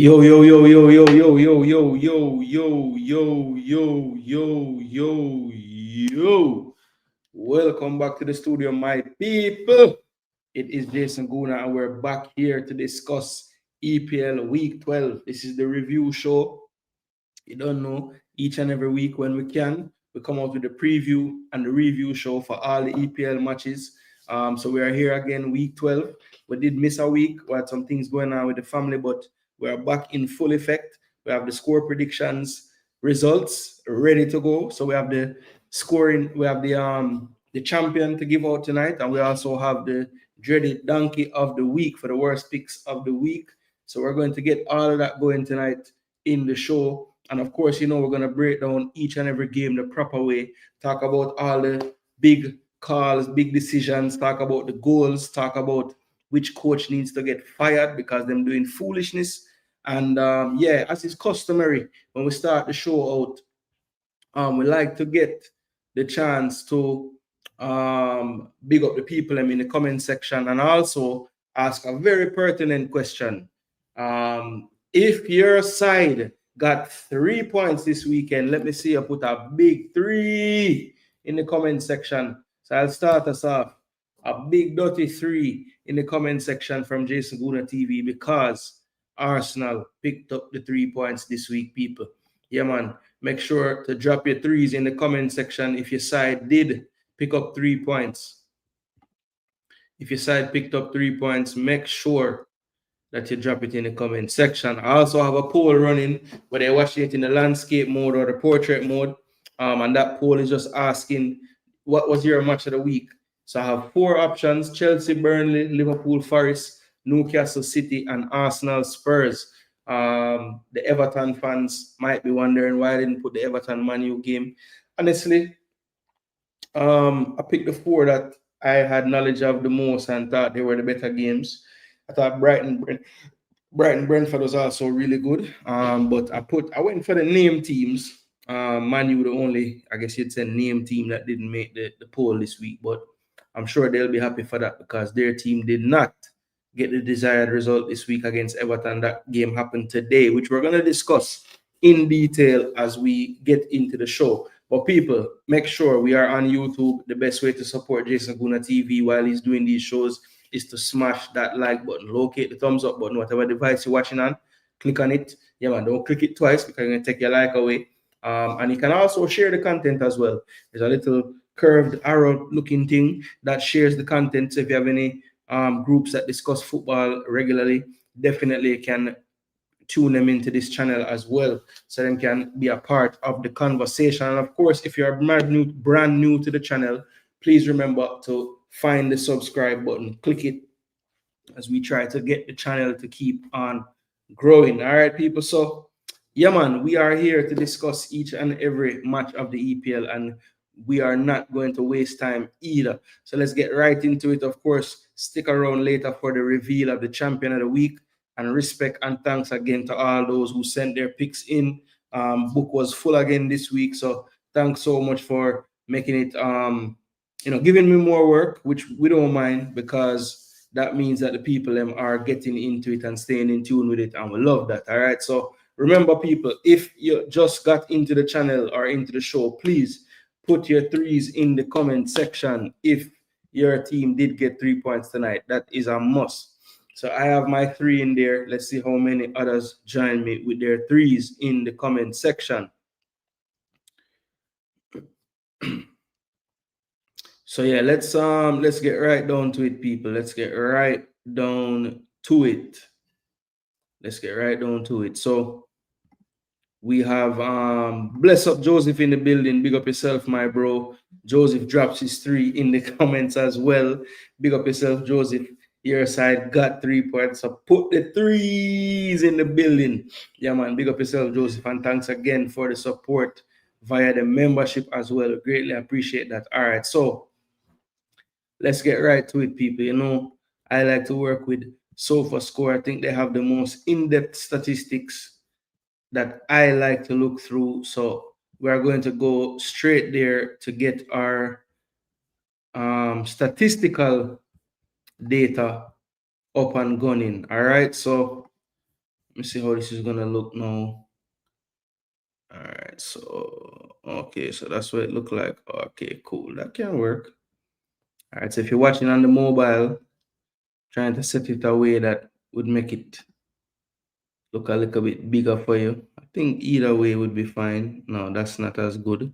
Yo, yo, yo, yo, yo, yo, yo, yo, yo, yo, yo, yo, yo, yo, yo. Welcome back to the studio, my people. It is Jason Gooner, and we're back here to discuss EPL Week 12. This is the review show. You don't know, each and every week when we can, we come out with the preview and the review show for all the EPL matches. So we are here again, week 12. We did miss a week. We had some things going on with the family, but we are back in full effect. We have the score predictions, results ready to go. So we have the scoring, we have the champion to give out tonight, and we also have the dreaded donkey of the week for the worst picks of the week. So we're going to get all of that going tonight in the show. And of course, we're going to break down each and every game the proper way, talk about all the big calls, big decisions, talk about the goals, talk about which coach needs to get fired because they're doing foolishness. And as is customary, when we start the show out, we like to get the chance to big up the people in the comment section and also ask a very pertinent question. If your side got 3 points this weekend, let me see you put a big 3 in the comment section. So I'll start us off. A big dirty 3 in the comment section from Jason Gooner TV because Arsenal picked up the 3 points this week, people. Yeah, man. Make sure to drop your threes in the comment section if your side did pick up 3 points. If your side picked up 3 points, make sure that you drop it in the comment section. I also have a poll running where they're watching it in the landscape mode or the portrait mode. And that poll is just asking, what was your match of the week? So I have 4 options: Chelsea, Burnley, Liverpool, Forest, Newcastle City, and Arsenal Spurs. The Everton fans might be wondering why I didn't put the Everton Man U game. Honestly, I picked the 4 that I had knowledge of the most and thought they were the better games. I thought Brighton Brentford was also really good. But I went for the name teams. Man U the only, I guess you'd say, name team that didn't make the poll this week. But I'm sure they'll be happy for that because their team did not get the desired result this week against Everton. That game happened today, which we're going to discuss in detail as we get into the show. But people, make sure we are on YouTube. The best way to support Jason Gooner TV while he's doing these shows is to smash that like button, locate the thumbs up button, whatever device you're watching on, click on it. Yeah, man, don't click it twice because you're going to take your like away. And you can also share the content as well. There's a little curved arrow looking thing that shares the content. So if you have any groups that discuss football regularly, definitely you can tune them into this channel as well so they can be a part of the conversation. And of course, if you're brand new to the channel, please remember to find the subscribe button, click it as we try to get the channel to keep on growing. All right, people. So yeah, man, we are here to discuss each and every match of the EPL, and we are not going to waste time either. So let's get right into it. Of course, stick around later for the reveal of the champion of the week. And respect and thanks again to all those who sent their picks in. Book was full again this week, so thanks so much for making it giving me more work, which we don't mind because that means that the people are getting into it and staying in tune with it, and we love that. All right, so remember, people, if you just got into the channel or into the show, please put your threes in the comment section if your team did get 3 points tonight. That is a must. So I have my 3 in there. Let's see how many others join me with their 3s in the comment section. So yeah, let's get right down to it, people. Let's get right down to it. So we have bless up Joseph in the building. Big up yourself, my bro. Joseph drops his 3 in the comments as well. Big up yourself, Joseph. Your side got 3 points, so put the 3s in the building. Yeah, man, big up yourself, Joseph, and thanks again for the support via the membership as well. Greatly appreciate that. All right, so let's get right to it, people. I like to work with SofaScore. I think they have the most in-depth statistics that I like to look through. So we're going to go straight there to get our statistical data up and gunning. All right, so me see how this is gonna look now. All right, so okay, so that's what it looked like. Okay, cool. That can work. All right, so if you're watching on the mobile, trying to set it a way that would make it look a little bit bigger for you. I think either way would be fine. No, that's not as good.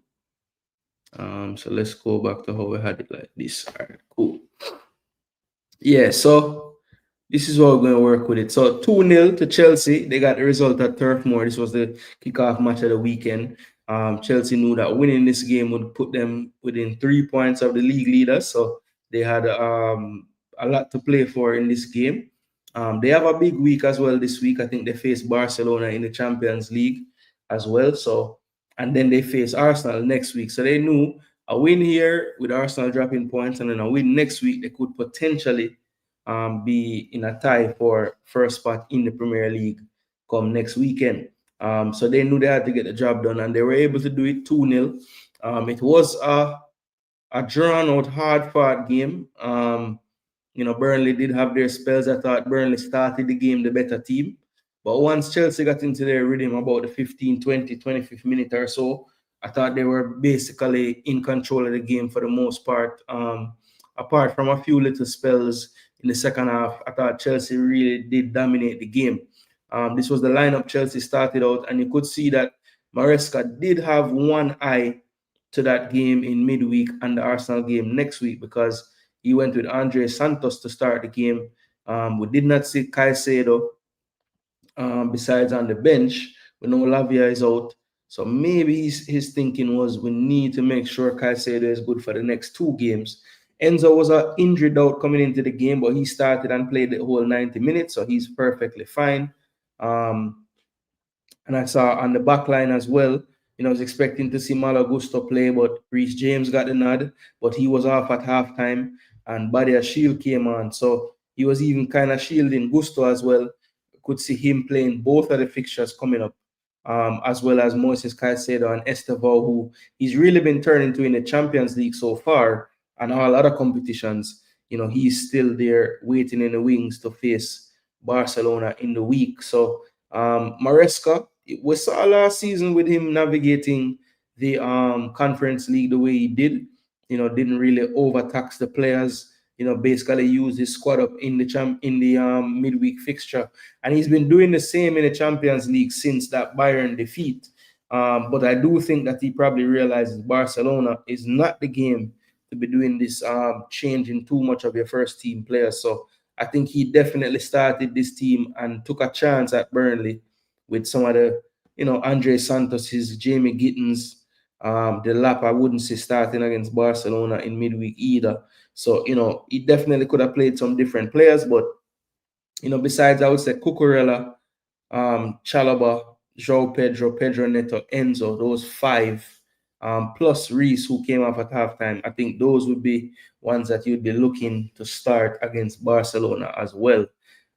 So let's go back to how we had it like this. All right, cool. Yeah, so this is what we're going to work with it. So 2-0 to Chelsea. They got the result at Turf Moor. This was the kickoff match of the weekend. Chelsea knew that winning this game would put them within 3 points of the league leaders. So they had a lot to play for in this game. They have a big week as well this week. I think they face Barcelona in the Champions League as well. So, and then they face Arsenal next week. So they knew a win here with Arsenal dropping points, and then a win next week, they could potentially be in a tie for first spot in the Premier League come next weekend. So they knew they had to get the job done, and they were able to do it 2-0. It was a drawn-out, hard-fought game. Burnley did have their spells. I thought Burnley started the game the better team. But once Chelsea got into their rhythm about the 15, 20, 25th minute or so, I thought they were basically in control of the game for the most part. Apart from a few little spells in the second half, I thought Chelsea really did dominate the game. This was the lineup Chelsea started out, and you could see that Maresca did have one eye to that game in midweek and the Arsenal game next week, because he went with Andre Santos to start the game. We did not see Caicedo besides on the bench. We know Lavia is out. So maybe his thinking was we need to make sure Caicedo is good for the next 2 games. Enzo was injured out coming into the game, but he started and played the whole 90 minutes, so he's perfectly fine. And I saw on the back line as well, I was expecting to see Malo Gusto play, but Reece James got the nod, but he was off at halftime, and Badia Shield came on. So he was even kind of shielding Gusto as well. Could see him playing both of the fixtures coming up, as well as Moises Caicedo and Estevao, who he's really been turning to in the Champions League so far, and all other competitions. He's still there waiting in the wings to face Barcelona in the week. So Maresca, we saw last season with him navigating the Conference League the way he did. Didn't really overtax the players. Basically use his squad up in the midweek fixture, and he's been doing the same in the Champions League since that Bayern defeat. But I do think that he probably realizes Barcelona is not the game to be doing this changing too much of your first team players. So I think he definitely started this team and took a chance at Burnley with some of the, Andre Santos, his Jamie Gittins, the lap I wouldn't say starting against Barcelona in midweek either. So, he definitely could have played some different players, but, besides, I would say Cucurella, Chalobah, João Pedro Neto, Enzo, those 5, plus Reece, who came off at halftime, I think those would be ones that you'd be looking to start against Barcelona as well.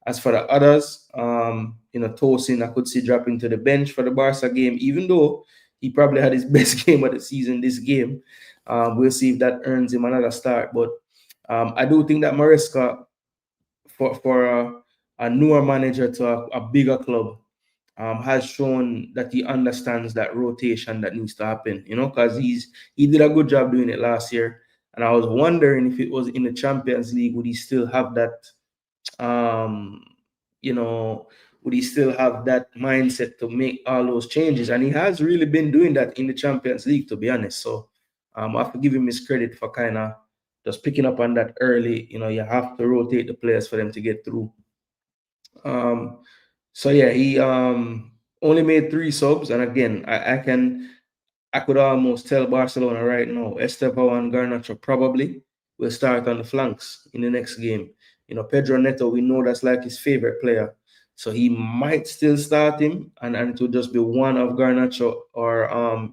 As for the others, Tosin, I could see dropping to the bench for the Barca game, even though he probably had his best game of the season this game. We'll see if that earns him another start. But I do think that Maresca, for a newer manager to a bigger club, has shown that he understands that rotation that needs to happen, because he did a good job doing it last year. And I was wondering if it was in the Champions League, would he still have that, would he still have that mindset to make all those changes? And he has really been doing that in the Champions League, to be honest. So I have to give him his credit for kind of just picking up on that early. You have to rotate the players for them to get through. So yeah, he only made 3 subs, and again, I could almost tell Barcelona right now, Estevao and Garnacho probably will start on the flanks in the next game. Pedro Neto, we know that's like his favorite player, so he might still start him, and it will just be one of Garnacho or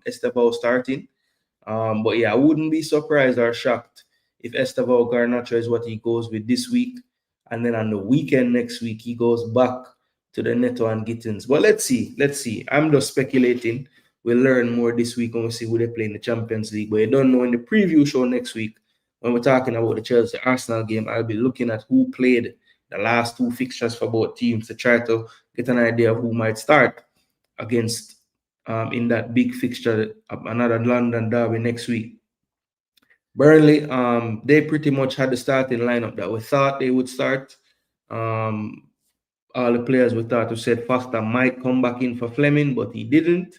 Estevao starting. But yeah, I wouldn't be surprised or shocked if Estevao Garnacho is what he goes with this week, and then on the weekend next week he goes back to the Neto and Gittins. But let's see. I'm just speculating. We'll learn more this week when we see who they play in the Champions League. But you don't know in the preview show next week, when we're talking about the Chelsea Arsenal game, I'll be looking at who played the last two fixtures for both teams to try to get an idea of who might start against in that big fixture, another London derby next week. Burnley, they pretty much had the starting lineup that we thought they would start. All the players we thought we said Foster might come back in for Fleming, but he didn't.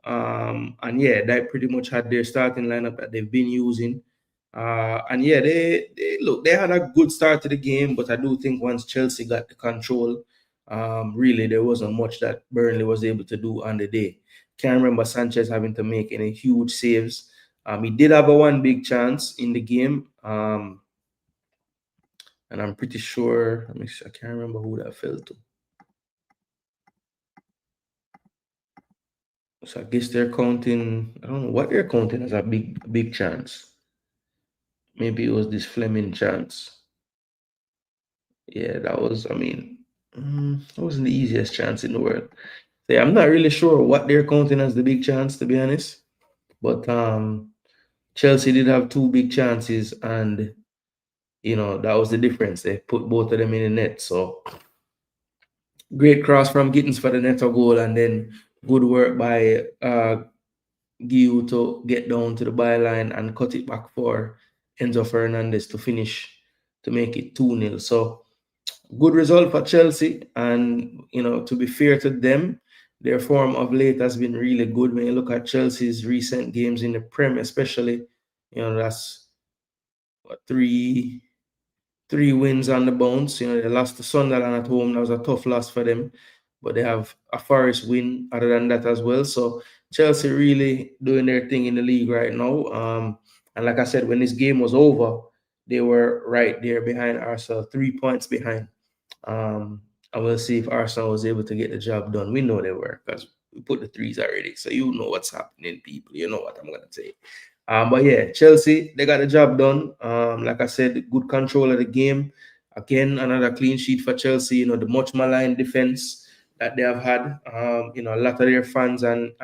And yeah, they pretty much had their starting lineup that they've been using. And yeah, they had a good start to the game, but I do think once Chelsea got the control, really there wasn't much that Burnley was able to do on the day. Can't remember Sanchez having to make any huge saves. He did have a one big chance in the game. And I'm pretty sure, I can't remember who that fell to. So I guess they're counting, I don't know what they're counting as a big chance. Maybe it was this Fleming chance. Yeah, that was, that wasn't the easiest chance in the world. So yeah, I'm not really sure what they're counting as the big chance, to be honest. But Chelsea did have two big chances, and that was the difference. They put both of them in the net. So great cross from Gittins for the netto goal, and then good work by Guiu to get down to the byline and cut it back for Enzo Fernandez to finish to make it 2-0. So good result for Chelsea, and to be fair to them, their form of late has been really good. When you look at Chelsea's recent games in the Prem, especially, that's what, three wins on the bounce. They lost to Sunderland at home. That was a tough loss for them, but they have a Forest win other than that as well. So Chelsea really doing their thing in the league right now. And like I said, when this game was over, they were right there behind Arsenal, 3 points behind. And we'll see if Arsenal was able to get the job done. We know they were, because we put the threes already. So you know what's happening, people. You know what I'm going to say. But yeah, Chelsea, they got the job done. Like I said, good control of the game. Again, another clean sheet for Chelsea. The much maligned defense that they have had. A lot of their fans and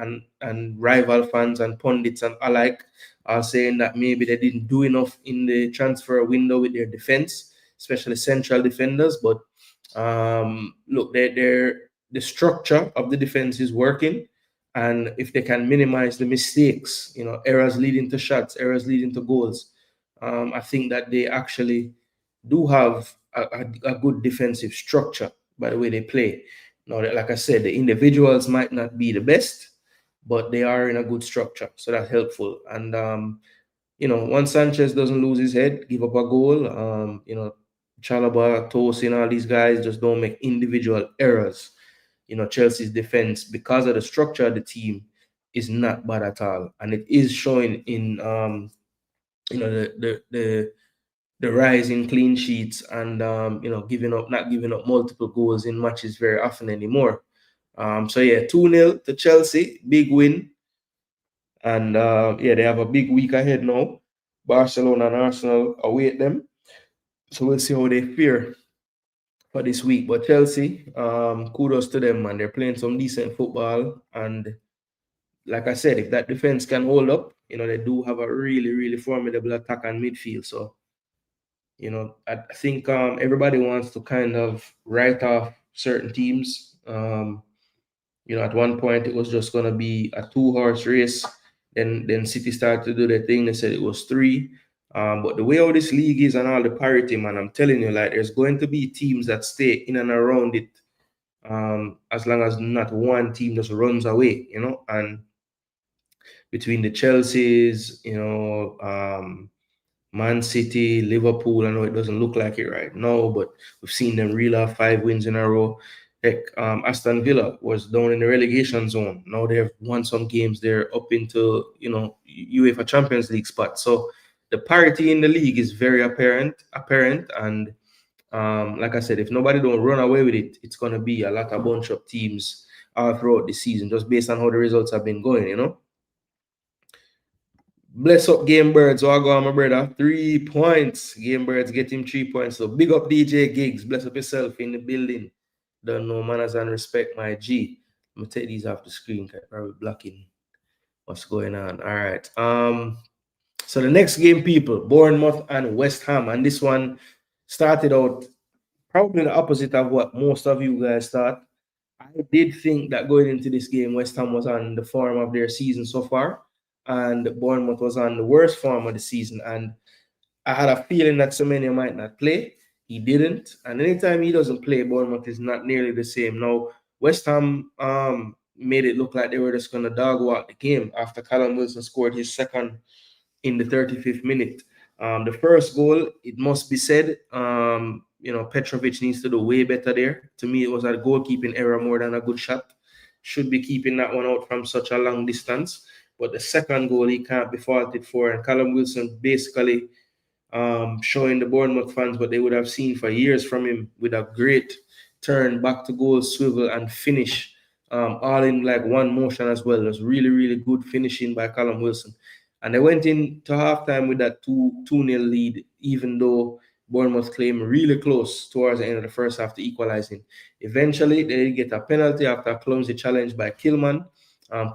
rival fans and pundits and alike are saying that maybe they didn't do enough in the transfer window with their defense, especially central defenders. But look, the structure of the defense is working, and if they can minimize the mistakes, errors leading to shots, errors leading to goals, I think that they actually do have a good defensive structure by the way they play. Now, like I said, the individuals might not be the best, but they are in a good structure, so that's helpful. And once Sanchez doesn't lose his head, give up a goal, Chalobah, Tosin, all these guys just don't make individual errors. Chelsea's defense, because of the structure of the team, is not bad at all, and it is showing in the rise in clean sheets and not giving up multiple goals in matches very often anymore. So yeah, 2-0 to Chelsea, big win, and they have a big week ahead now. Barcelona and Arsenal await them, so we'll see how they fare for this week. But Chelsea, kudos to them, man. They're playing some decent football. And like I said, if that defense can hold up, they do have a really, really formidable attack and midfield. So, I think everybody wants to kind of write off certain teams. At one point it was just going to be a 2-horse race. Then City started to do their thing. They said it was 3. But the way how this league is and all the parity, man, I'm telling you, like, there's going to be teams that stay in and around it, as long as not one team just runs away, and between the Chelseas, Man City, Liverpool, I know it doesn't look like it right now, but we've seen them reel off 5 wins in a row. Heck, Aston Villa was down in the relegation zone. Now they've won some games. They're up into, UEFA Champions League spot. So the parity in the league is very apparent. And like I said, if nobody don't run away with it, it's going to be a bunch of teams all throughout the season, just based on how the results have been going, Bless up Game Birds. So I go on, my brother. 3 points. Game Birds get him 3 points. So big up DJ Gigs. Bless up yourself in the building. Don't know manners and respect, my G. I'm gonna take these off the screen because probably blocking what's going on. All right. So the next game, people, Bournemouth and West Ham. And this one started out probably the opposite of what most of you guys thought. I did think that going into this game, West Ham was on the form of their season so far, and Bournemouth was on the worst form of the season. And I had a feeling that Semenya might not play. He didn't. And anytime he doesn't play, Bournemouth is not nearly the same. Now, West Ham made it look like they were just going to dog walk the game after Callum Wilson scored his second in the 35th minute. The first goal, it must be said, Petrovic needs to do way better there. To me, it was a goalkeeping error more than a good shot. Should be keeping that one out from such a long distance. But the second goal, he can't be faulted for. And Callum Wilson basically showing the Bournemouth fans what they would have seen for years from him, with a great turn, back to goal, swivel, and finish, all in like one motion as well. It was really, really good finishing by Callum Wilson. And they went into halftime with that 2-0 lead, even though Bournemouth came really close towards the end of the first half to equalizing. Eventually, they did get a penalty after a clumsy challenge by Kilman,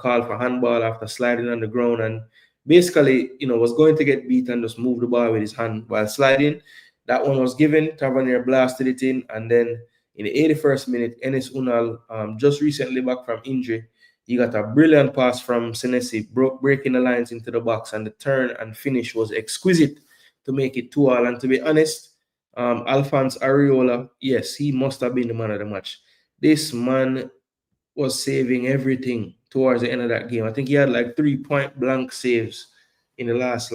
called for handball after sliding on the ground, and basically, was going to get beat and just move the ball with his hand while sliding. That one was given. Tavernier blasted it in, and then in the 81st minute, Enes Unal, just recently back from injury, he got a brilliant pass from Senesi, breaking the lines into the box, and the turn and finish was exquisite to make it 2-2. And to be honest, Alphonse Areola, yes, he must have been the man of the match. This man was saving everything towards the end of that game. I think he had like 3 point blank saves in the last,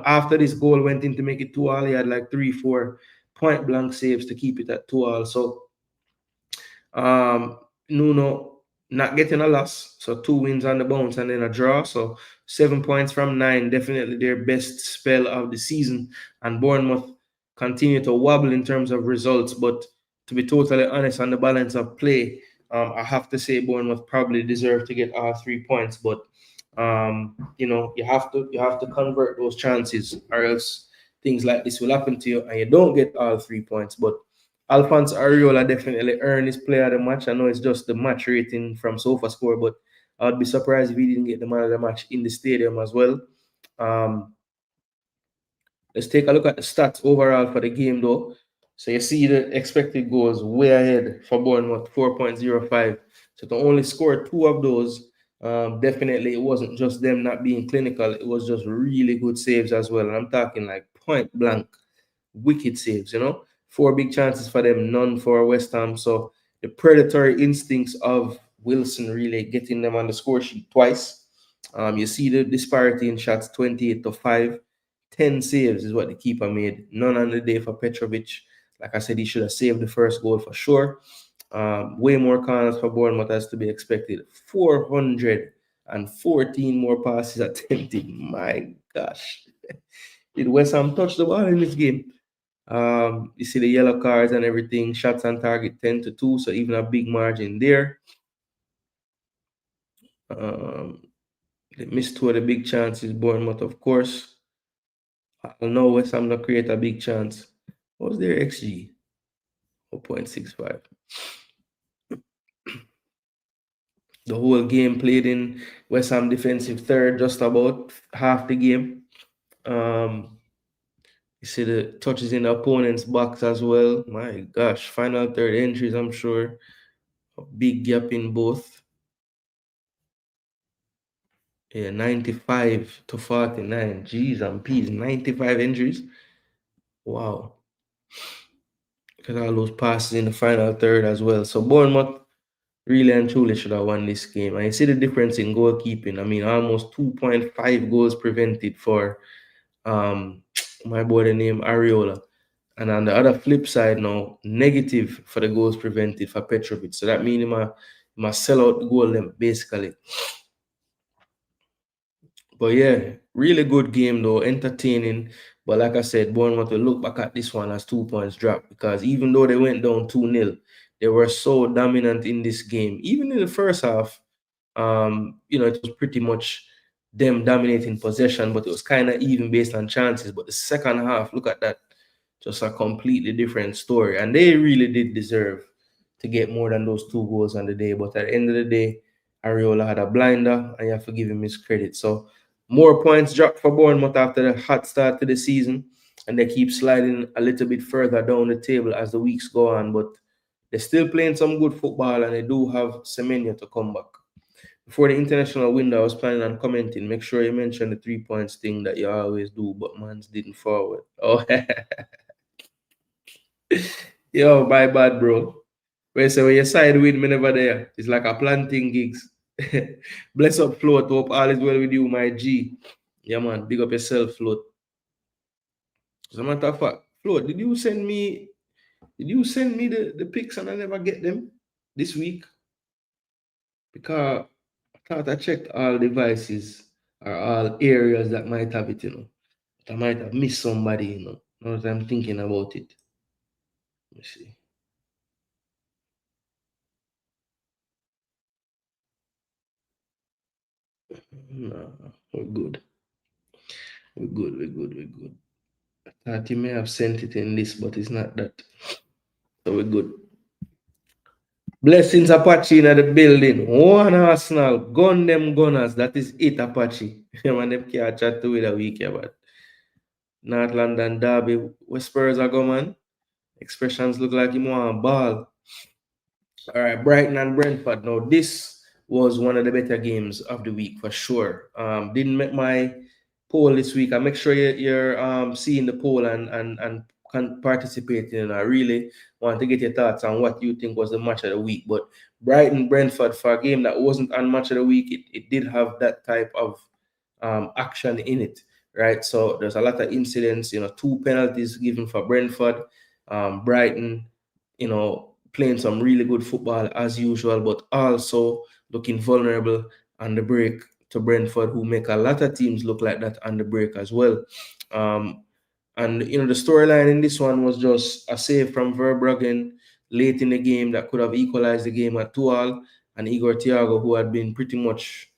after this goal went in to make it 2-2, he had like 3-4 point blank saves to keep it at 2-2. So Nuno not getting a loss, so 2 wins on the bounce and then a draw. So 7 points from 9, definitely their best spell of the season. And Bournemouth continue to wobble in terms of results, but to be totally honest, on the balance of play, I have to say Bournemouth probably deserve to get all 3 points, but you have to convert those chances, or else things like this will happen to you and you don't get all 3 points. But Alphonse Areola definitely earned his player of the match. I know it's just the match rating from SofaScore, but I'd be surprised if he didn't get the man of the match in the stadium as well. Let's take a look at the stats overall for the game, though. So you see the expected goals way ahead for Bournemouth, 4.05. So to only score 2 of those, definitely it wasn't just them not being clinical. It was just really good saves as well. And I'm talking like point blank, wicked saves, 4 big chances for them, none for West Ham. So the predatory instincts of Wilson really getting them on the score sheet twice. You see the disparity in shots, 28-5. 10 saves is what the keeper made. None on the day for Petrovic. Like I said, he should have saved the first goal for sure. Way more corners for Bournemouth as to be expected. 414 more passes attempted. My gosh. Did West Ham touch the ball in this game? You see the yellow cards and everything. Shots on target 10-2, so even a big margin there. They missed 2 of the big chances. Bournemouth, of course. I know West Ham not create a big chance. What was their XG? 0.65. The whole game played in West Ham defensive third, just about half the game. You see the touches in the opponent's box as well. My gosh, final third entries, I'm sure. A big gap in both. Yeah, 95-49. Jeez and peas, 95 injuries. Wow. Look at all those passes in the final third as well. So Bournemouth really and truly should have won this game. And you see the difference in goalkeeping. I mean, almost 2.5 goals prevented for my boy the name Areola. And on the other flip side now, negative for the goals prevented for Petrovic. So that means he must sell out the goal basically. But yeah, really good game though, entertaining. But like I said, Bournemouth will look back at this one as 2 points drop, because even though they went down 2-0, they were so dominant in this game. Even in the first half, it was pretty much them dominating possession, but it was kind of even based on chances. But the second half, look at that, just a completely different story. And they really did deserve to get more than those 2 goals on the day. But at the end of the day, Areola had a blinder, and you have to give him his credit. So more points dropped for Bournemouth after the hot start to the season. and they keep sliding a little bit further down the table as the weeks go on. But they're still playing some good football, and they do have Semenya to come back. Before the international window, I was planning on commenting. Make sure you mention the 3 points thing that you always do, but man's didn't forward. Oh, yo, my bad, bro. Wait, so when you side with me never there, it's like a planting gigs. Bless up, Float. Hope all is well with you, my G. Yeah, man. Big up yourself, Float. As a matter of fact, Float, did you send me the pics and I never get them this week? Because I thought I checked all devices or all areas that might have it, I might have missed somebody, now that I'm thinking about it. Let me see. No, we're good. We're good. I thought you may have sent it in this, but it's not that. So we're good. Blessings Apache in the building. One Arsenal. Gun them gunners. That is it, Apache. Man, them can't chat to it a week, yeah, but North London Derby. Where Spurs are go, man? Expressions look like you want a ball. All right, Brighton and Brentford. Now, this was one of the better games of the week for sure. Didn't make my poll this week. I make sure you're seeing the poll and participating. And I really want to get your thoughts on what you think was the match of the week. But Brighton Brentford, for a game that wasn't on match of the week, it did have that type of action in it, right? So there's a lot of incidents. 2 penalties given for Brentford. Brighton, playing some really good football as usual, but also looking vulnerable on the break to Brentford, who make a lot of teams look like that on the break as well. And the storyline in this one was just a save from Verbruggen late in the game that could have equalized the game at 2-2, and Igor Thiago, who had been pretty much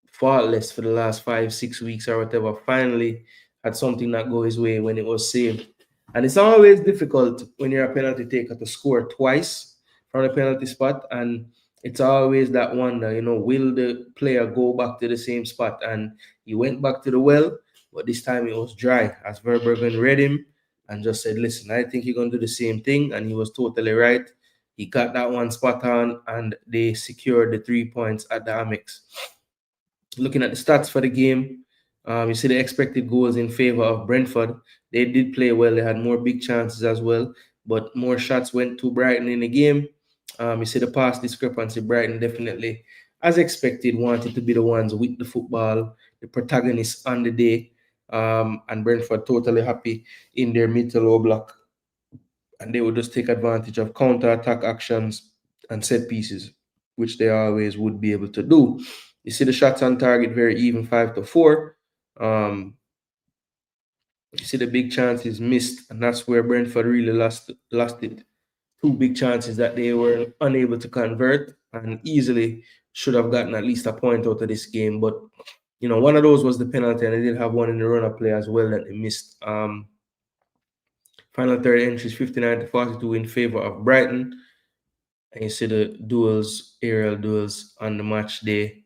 faultless for the last 5-6 weeks or whatever, finally had something that go his way when it was saved. And it's always difficult when you're a penalty taker to score twice from the penalty spot. And it's always that wonder, will the player go back to the same spot? And he went back to the well, but this time it was dry as Verbruggen read him and just said, listen, I think you're going to do the same thing. And he was totally right. He got that one spot on, and they secured the 3 points at the Amex. Looking at the stats for the game, you see the expected goals in favor of Brentford. They did play well. They had more big chances as well, but more shots went to Brighton in the game. You see the pass discrepancy. Brighton definitely, as expected, wanted to be the ones with the football, the protagonists on the day. And Brentford totally happy in their mid to low block. And they would just take advantage of counter-attack actions and set pieces, which they always would be able to do. You see the shots on target very even, 5-4. You see the big chances missed, and that's where Brentford really lost it. 2 big chances that they were unable to convert, and easily should have gotten at least a point out of this game. But one of those was the penalty, and they did have one in the run-up play as well that they missed. Final third entries 59-42 in favor of Brighton. And you see the aerial duels on the match day.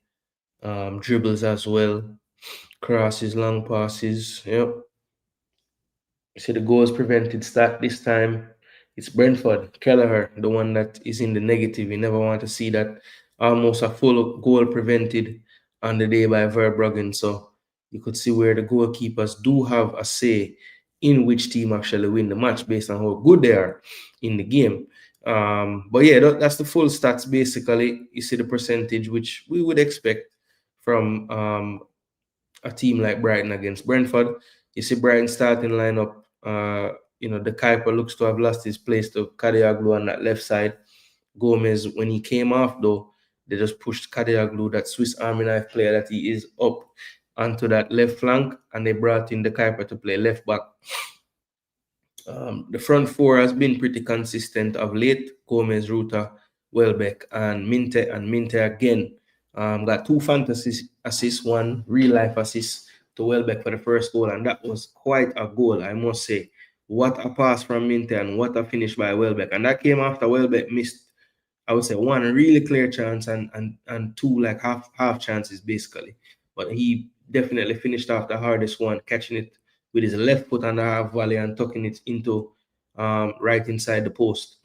Dribbles as well, crosses, long passes. Yep. You see the goals prevented stat this time. It's Brentford, Kelleher, the one that is in the negative. You never want to see that. Almost a full goal prevented on the day by Verbruggen. So you could see where the goalkeepers do have a say in which team actually win the match based on how good they are in the game. But yeah, that's the full stats basically. You see the percentage, which we would expect from a team like Brighton against Brentford. You see Brighton starting lineup. The Kuiper looks to have lost his place to Kadioglu on that left side. Gomez, when he came off though, they just pushed Kadioglu, that Swiss Army knife player that he is, up onto that left flank, and they brought in the Kuiper to play left back. The front four has been pretty consistent of late. Gomez, Ruta, Welbeck, and Minte. And Minte again got 2 fantasy assists, 1 real life assist to Welbeck for the first goal, and that was quite a goal, I must say. What a pass from Minte and what a finish by Welbeck. And that came after Welbeck missed, I would say, 1 really clear chance and 2 like half chances basically. But he definitely finished off the hardest one, catching it with his left foot on the half volley and tucking it into right inside the post.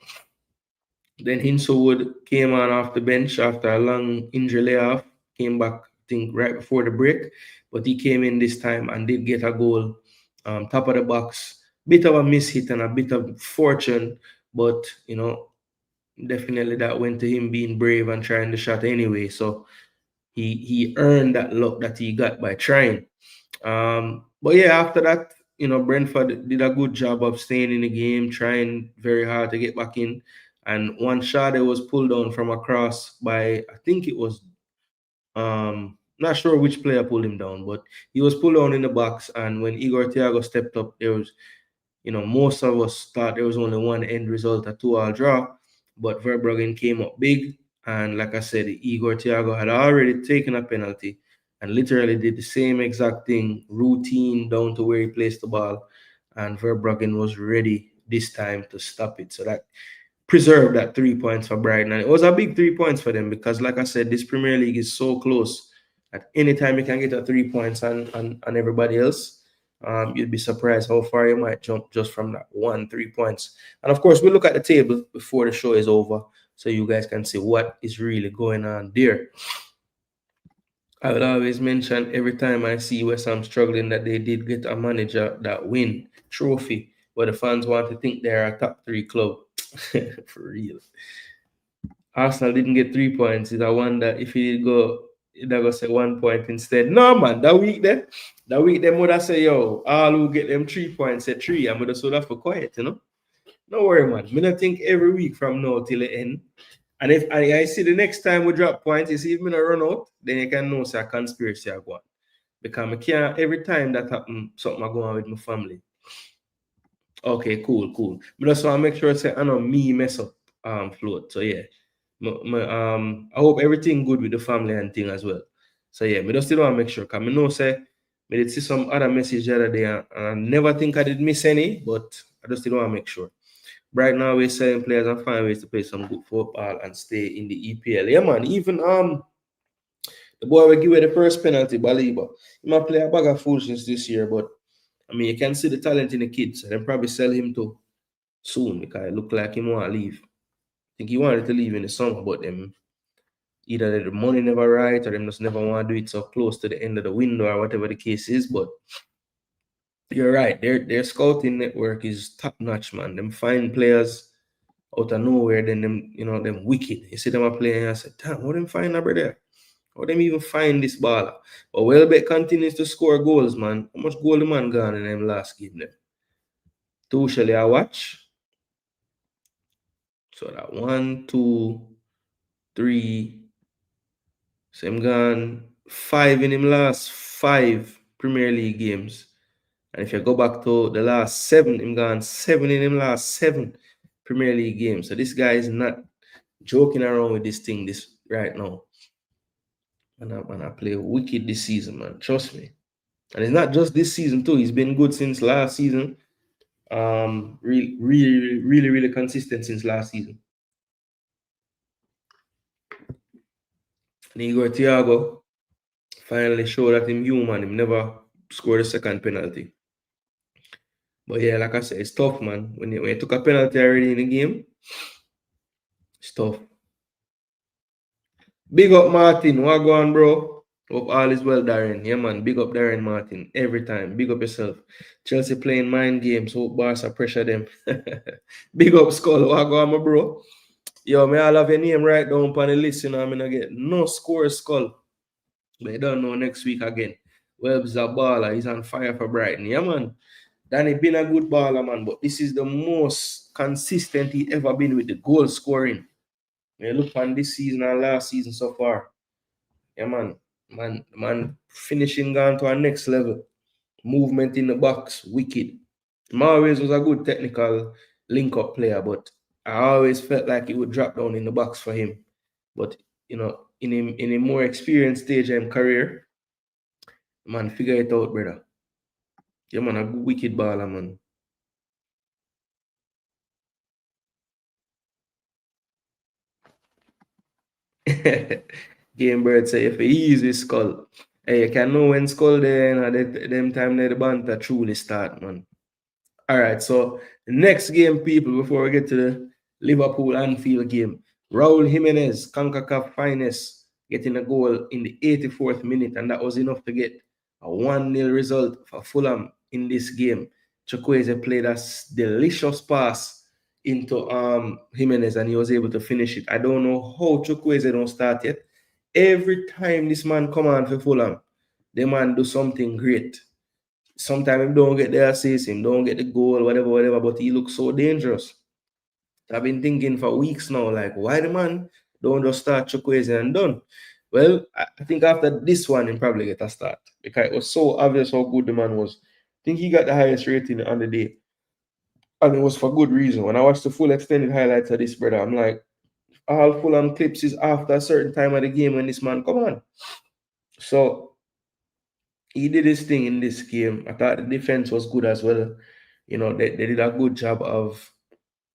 Then Hinselwood came on off the bench after a long injury layoff, came back, I think, right before the break, but he came in this time and did get a goal, top of the box. Bit of a miss hit and a bit of fortune, but definitely that went to him being brave and trying the shot anyway. So he earned that luck that he got by trying. But yeah, after that, Brentford did a good job of staying in the game, trying very hard to get back in. And one shot that was pulled down from across by, I think it was, not sure which player pulled him down, but he was pulled down in the box. And when Igor Thiago stepped up, there was, most of us thought there was only one end result, a 2-2 draw. But Verbruggen came up big. And like I said, Igor Thiago had already taken a penalty and literally did the same exact thing, routine down to where he placed the ball. And Verbruggen was ready this time to stop it. So that preserved that 3 points for Brighton. And it was a big 3 points for them because, like I said, this Premier League is so close. At any time you can get a 3 points on everybody else, you'd be surprised how far you might jump just from that 3 points. And of course, we'll look at the table before the show is over so you guys can see what is really going on there. I will always mention every time I see West Ham struggling that they did get a manager that win trophy, but the fans want to think they're a top 3 club. For real. Arsenal didn't get 3 points. It's a wonder if he did go, they're going to say 1 point instead. No, man, that week them would have say, yo, all who get them 3 points at 3, I'm going to sort of for quiet, No worry, man. I don't think every week from now till the end. And if I see the next time we drop points, you see if me not run out, then you can know it's a conspiracy I go on. Because I can't, every time that happen, something I go on with my family. Okay, cool. But just want to make sure I know me mess up float. So yeah. I hope everything good with the family and thing as well. So yeah, me just still want to make sure. Because I know say me did see some other message the other day and I never think I did miss any, but I just still want to make sure. Right now we're selling players and find ways to play some good football and stay in the EPL. Yeah, man. Even the boy will give away the first penalty, Baliba. He might play a bag of foolishness this year, but I mean you can see the talent in the kids. So they'll probably sell him to soon because it look like he want to leave. I think he wanted to leave in the summer, but them either the money never right or them just never want to do it so close to the end of the window or whatever the case is. But you're right, their scouting network is top notch, man. Them find players out of nowhere, then them wicked. You see them are playing, I said, damn, how them find over there? How them even find this baller? But Welbeck continues to score goals, man. How much goal the man gone in them last game them? Tuchel, I watch. So that 1, 2, 3. So him gone 5 in him last 5 Premier League games. And if you go back to the last 7, him gone 7 in him last 7 Premier League games. So this guy is not joking around with this thing this right now. And I play wicked this season, man. Trust me. And it's not just this season too. He's been good since last season. Really consistent since last season. And Igor Thiago finally showed that him human. Him never scored a second penalty. But yeah, like I said, it's tough, man. When you took a penalty already in the game, it's tough. Big up Martin. What go on, bro? Hope all is well, Darren. Yeah, man. Big up Darren Martin. Every time. Big up yourself. Chelsea playing mind games. Hope Barca pressure them. Big up Skull. What go on, my bro? Yo, may I have your name right down on the list, I'm going to get no score, Skull. But you don't know next week again. Webb's a baller. He's on fire for Brighton. Yeah, man. Danny been a good baller, man. But this is the most consistent he ever been with the goal scoring. When you look on this season and last season so far. Yeah, man, finishing gone to our next level. Movement in the box, wicked. Always was a good technical link-up player, but I always felt like it would drop down in the box for him. But in a more experienced stage of his career, man, figure it out, brother. Yeah, man, a wicked baller, man. Game Bird say if he easy Skull. Hey, you can know when Skull there, you know, them time there the banter truly start, man. All right, so the next game, people, before we get to the Liverpool Anfield game, Raul Jimenez, CONCACAF finest, getting a goal in the 84th minute, and that was enough to get a 1-0 result for Fulham in this game. Chukwueze played a delicious pass into Jimenez, and he was able to finish it. I don't know how Chukwueze don't start yet. Every time this man come on for Fulham, the man do something great. Sometimes him don't get the assist, him don't get the goal, whatever, but he looks so dangerous. I've been thinking for weeks now, like, why the man don't just start Chukwueze and done? Well, I think after this one, he probably get a start because it was so obvious how good the man was. I think he got the highest rating on the day, and it was for good reason. When I watched the full extended highlights of this, brother, I'm like, all Fulham clips is after a certain time of the game when this man come on. So he did his thing in this game. I thought the defense was good as well. You know, they did a good job of,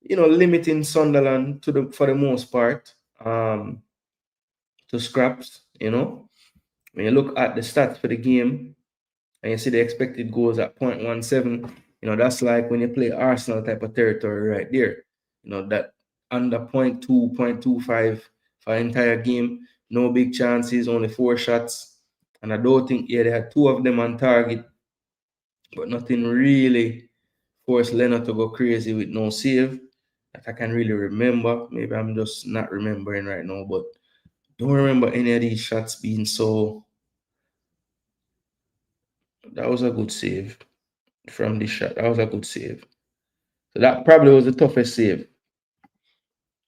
you know, limiting Sunderland to the for the most part, to scraps. You know, when you look at the stats for the game and you see the expected goals at 0.17, you know, that's like when you play Arsenal type of territory right there. You know, that under 0.2, 0.25 for an entire game, no big chances, only 4 shots. And I don't think, yeah, they had 2 of them on target, but nothing really forced Leonard to go crazy with no save that I can really remember. Maybe I'm just not remembering right now, but don't remember any of these shots being so. That was a good save from this shot. That was a good save. So that probably was the toughest save.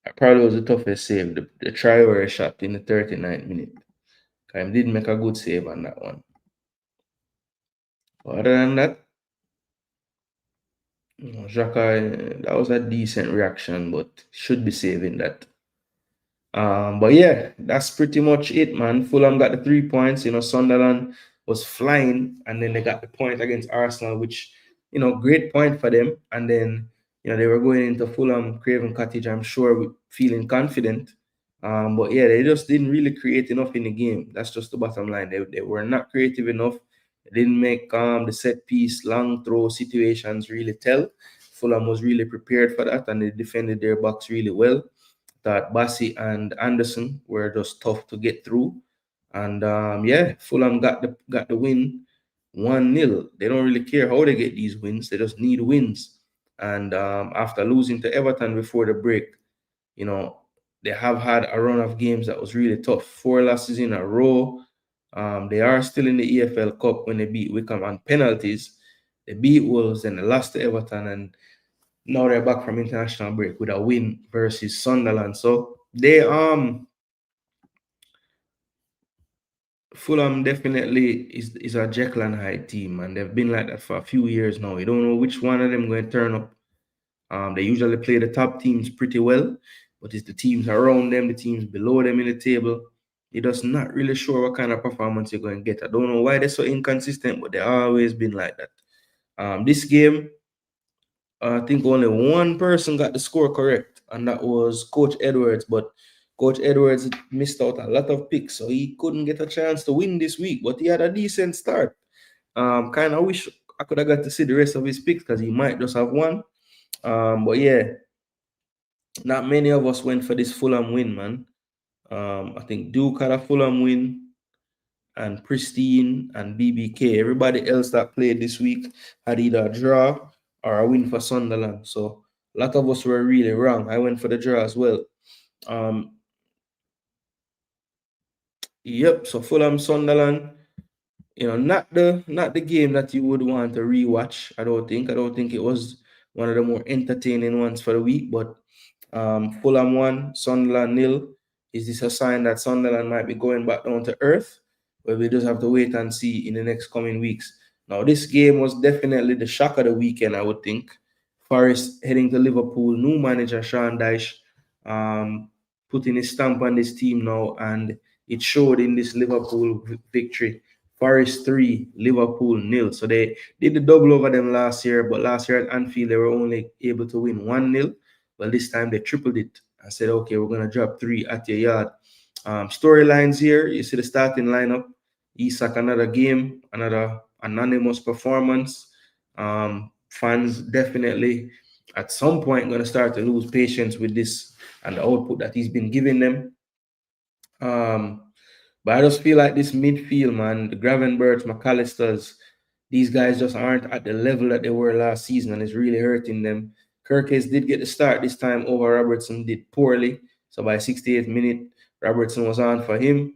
That probably was the toughest save. The Traore shot in the 39th minute. I did make a good save on that one. Other than that, Xhaka, that was a decent reaction, but should be saving that. But yeah, that's pretty much it, man. Fulham got the 3 points. You know, Sunderland was flying, and then they got the point against Arsenal, which, you know, great point for them. And then, you know, they were going into Fulham Craven Cottage, I'm sure, feeling confident. But yeah, they just didn't really create enough in the game. That's just the bottom line. They were not creative enough. They didn't make the set piece, long throw situations really tell. Fulham was really prepared for that, and they defended their box really well. That Bassi and Anderson were just tough to get through. And yeah, Fulham got the win 1-0. They don't really care how they get these wins. They just need wins. And after losing to Everton before the break, you know, they have had a run of games that was really tough. 4 losses in a row. They are still in the EFL Cup when they beat Wickham on penalties. They beat Wolves and they lost to Everton, and now they're back from international break with a win versus Sunderland. So they Fulham definitely is a Jekyll and Hyde team, and they've been like that for a few years now. You don't know which one of them going to turn up. They usually play the top teams pretty well, but it's the teams around them, the teams below them in the table. You're just not really sure what kind of performance you're going to get. I don't know why they're so inconsistent, but they've always been like that. This game, I think only one person got the score correct, and that was Coach Edwards. But Coach Edwards missed out a lot of picks, so he couldn't get a chance to win this week. But he had a decent start. Kind of wish I could have got to see the rest of his picks because he might just have won. But yeah, not many of us went for this Fulham win, man. I think Duke had a Fulham win, and Pristine and BBK. Everybody else that played this week had either a draw or a win for Sunderland. So a lot of us were really wrong. I went for the draw as well. Yep. So Fulham Sunderland, you know, not the game that you would want to rewatch. I don't think it was one of the more entertaining ones for the week. But Fulham 1, Sunderland 0. Is this a sign that Sunderland might be going back down to earth? Well, we just have to wait and see in the next coming weeks. Now, this game was definitely the shock of the weekend, I would think. Forest heading to Liverpool, new manager Sean Dyche, putting his stamp on this team now, and it showed in this Liverpool victory. Forest 3, Liverpool 0. So they did the double over them last year, but last year at Anfield, they were only able to win 1-0. Well, this time they tripled it. I said, okay, we're going to drop 3 at your yard. Storylines here, you see the starting lineup. Isak, another game, another anonymous performance. Fans definitely at some point going to start to lose patience with this and the output that he's been giving them. But I just feel like this midfield, man, the Gravenbergs, McAllisters, these guys just aren't at the level that they were last season, and it's really hurting them. Kirkes did get the start this time over Robertson, did poorly. So by 68th minute, Robertson was on for him.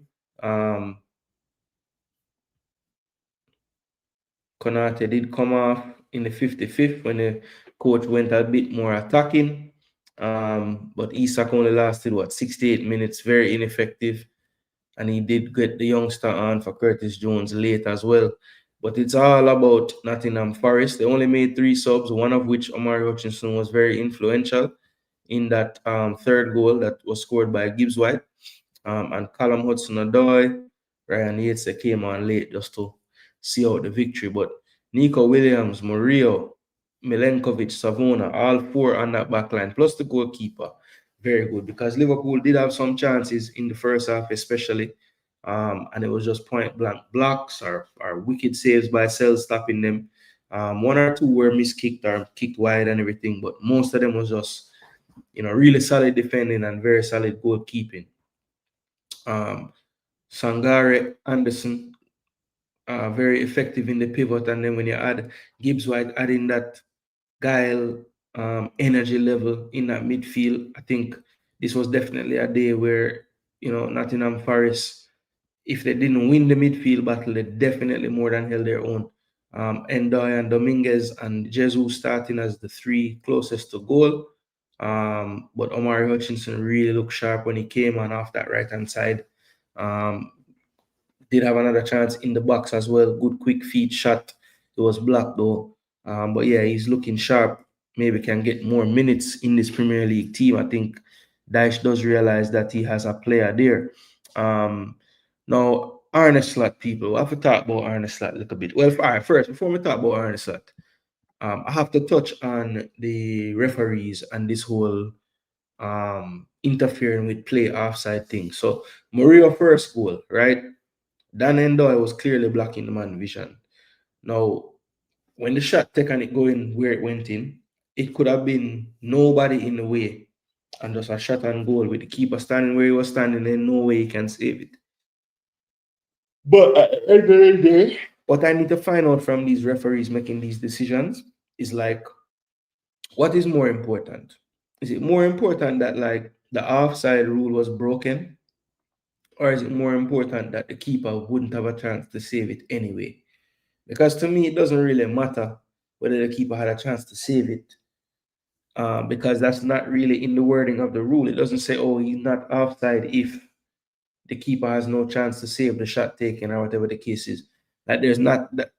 Konate did come off in the 55th when the coach went a bit more attacking. But Isak only lasted, 68 minutes, very ineffective. And he did get the youngster on for Curtis Jones late as well. But it's all about Nottingham Forest. They only made 3 subs, one of which Omari Hutchinson was very influential in that third goal that was scored by Gibbs White. And Callum Hudson-Odoi, Ryan Yates, they came on late just to see out the victory. But Nico Williams, Murillo, Milenkovic, Savona, all 4 on that back line, plus the goalkeeper. Very good, because Liverpool did have some chances in the first half, especially. And it was just point blank blocks or wicked saves by Sells stopping them. 1 or 2 were miskicked or kicked wide and everything, but most of them was just, really solid defending and very solid goalkeeping. Sangare, Anderson, very effective in the pivot, and then when you add Gibbs White, adding that guile, energy level in that midfield, I think this was definitely a day where Nottingham Forest, if they didn't win the midfield battle, they definitely more than held their own. Endoy and Dominguez and Jesus starting as the 3 closest to goal. But Omari Hutchinson really looked sharp when he came on off that right-hand side. Did have another chance in the box as well. Good quick feet shot. It was blocked though. But yeah, he's looking sharp. Maybe can get more minutes in this Premier League team. I think Dyche does realize that he has a player there. Now, Arne Slot, people, we have to talk about Arne Slot a little bit. Well, all right, first, before we talk about Arne Slot, I have to touch on the referees and this whole interfering with play offside thing. So, Murillo first goal, right? Dan Endoy was clearly blocking the man vision. Now, when the shot taken it going where it went in, it could have been nobody in the way and just a shot on goal with the keeper standing where he was standing, and no way he can save it. But at the end of the day, what I need to find out from these referees making these decisions is like, what is more important? Is it more important that like the offside rule was broken, or is it more important that the keeper wouldn't have a chance to save it anyway? Because to me, it doesn't really matter whether the keeper had a chance to save it, because that's not really in the wording of the rule. It doesn't say, oh, he's not offside if the keeper has no chance to save the shot taken or whatever the case is. That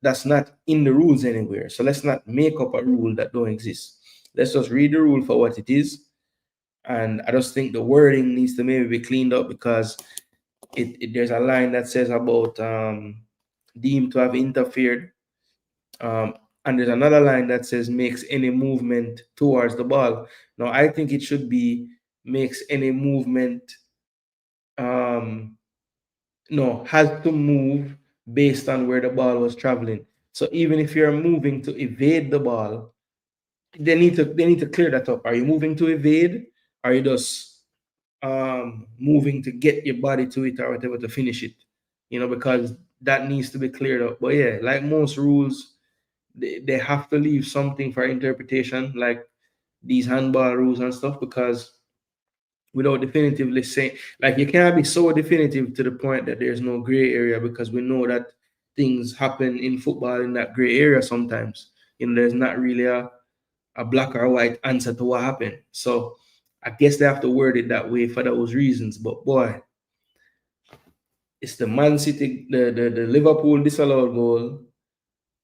that's not in the rules anywhere. So let's not make up a rule that don't exist. Let's just read the rule for what it is. And I just think the wording needs to maybe be cleaned up, because there's a line that says about deemed to have interfered. And there's another line that says makes any movement towards the ball. Now, I think it should be makes any movement, has to move based on where the ball was traveling. So even if you're moving to evade the ball, they need to clear that up. Are you moving to evade? Are you just moving to get your body to it or whatever to finish it? Because that needs to be cleared up. But yeah, like most rules, they have to leave something for interpretation, like these handball rules and stuff, because without definitively saying, like, you can't be so definitive to the point that there's no gray area, because we know that things happen in football in that gray area sometimes. There's not really a black or white answer to what happened. So I guess they have to word it that way for those reasons. But boy, it's the Man City, the Liverpool disallowed goal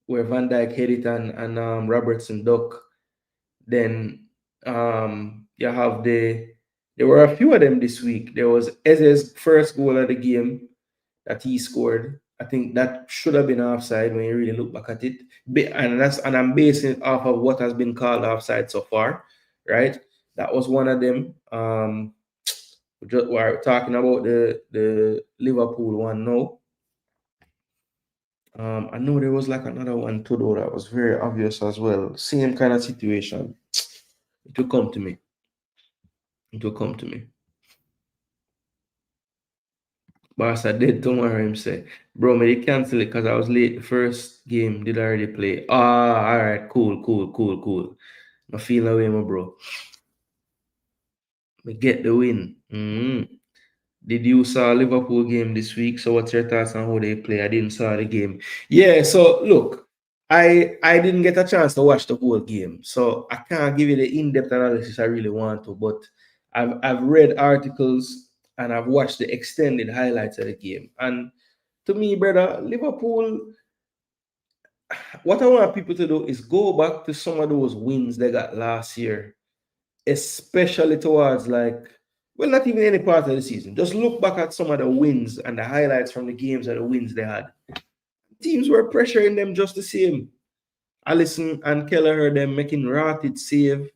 where Van Dijk hit it and Robertson duck. Then you have there were a few of them this week. There was Eze's first goal of the game that he scored. I think that should have been offside when you really look back at it. And I'm basing it off of what has been called offside so far, right? That was one of them. We're talking about the Liverpool one now. I know there was like another one too though that was very obvious as well. Same kind of situation. It will come to me. It will come to me. Barca did tomorrow him say, bro, may they cancel it because I was late. The first game did already play. Ah, all right, cool. I feel away, my bro. We get the win. Did you saw Liverpool game this week? So what's your thoughts on how they play? I didn't saw the game. Yeah, so look, I didn't get a chance to watch the whole game. So I can't give you the in-depth analysis I really want to, but I've read articles and I've watched the extended highlights of the game. And to me, brother, Liverpool, what I want people to do is go back to some of those wins they got last year, especially towards like, well, not even any part of the season. Just look back at some of the wins and the highlights from the games and the wins they had. Teams were pressuring them just the same. Allison and Kelleher, them making rotted save.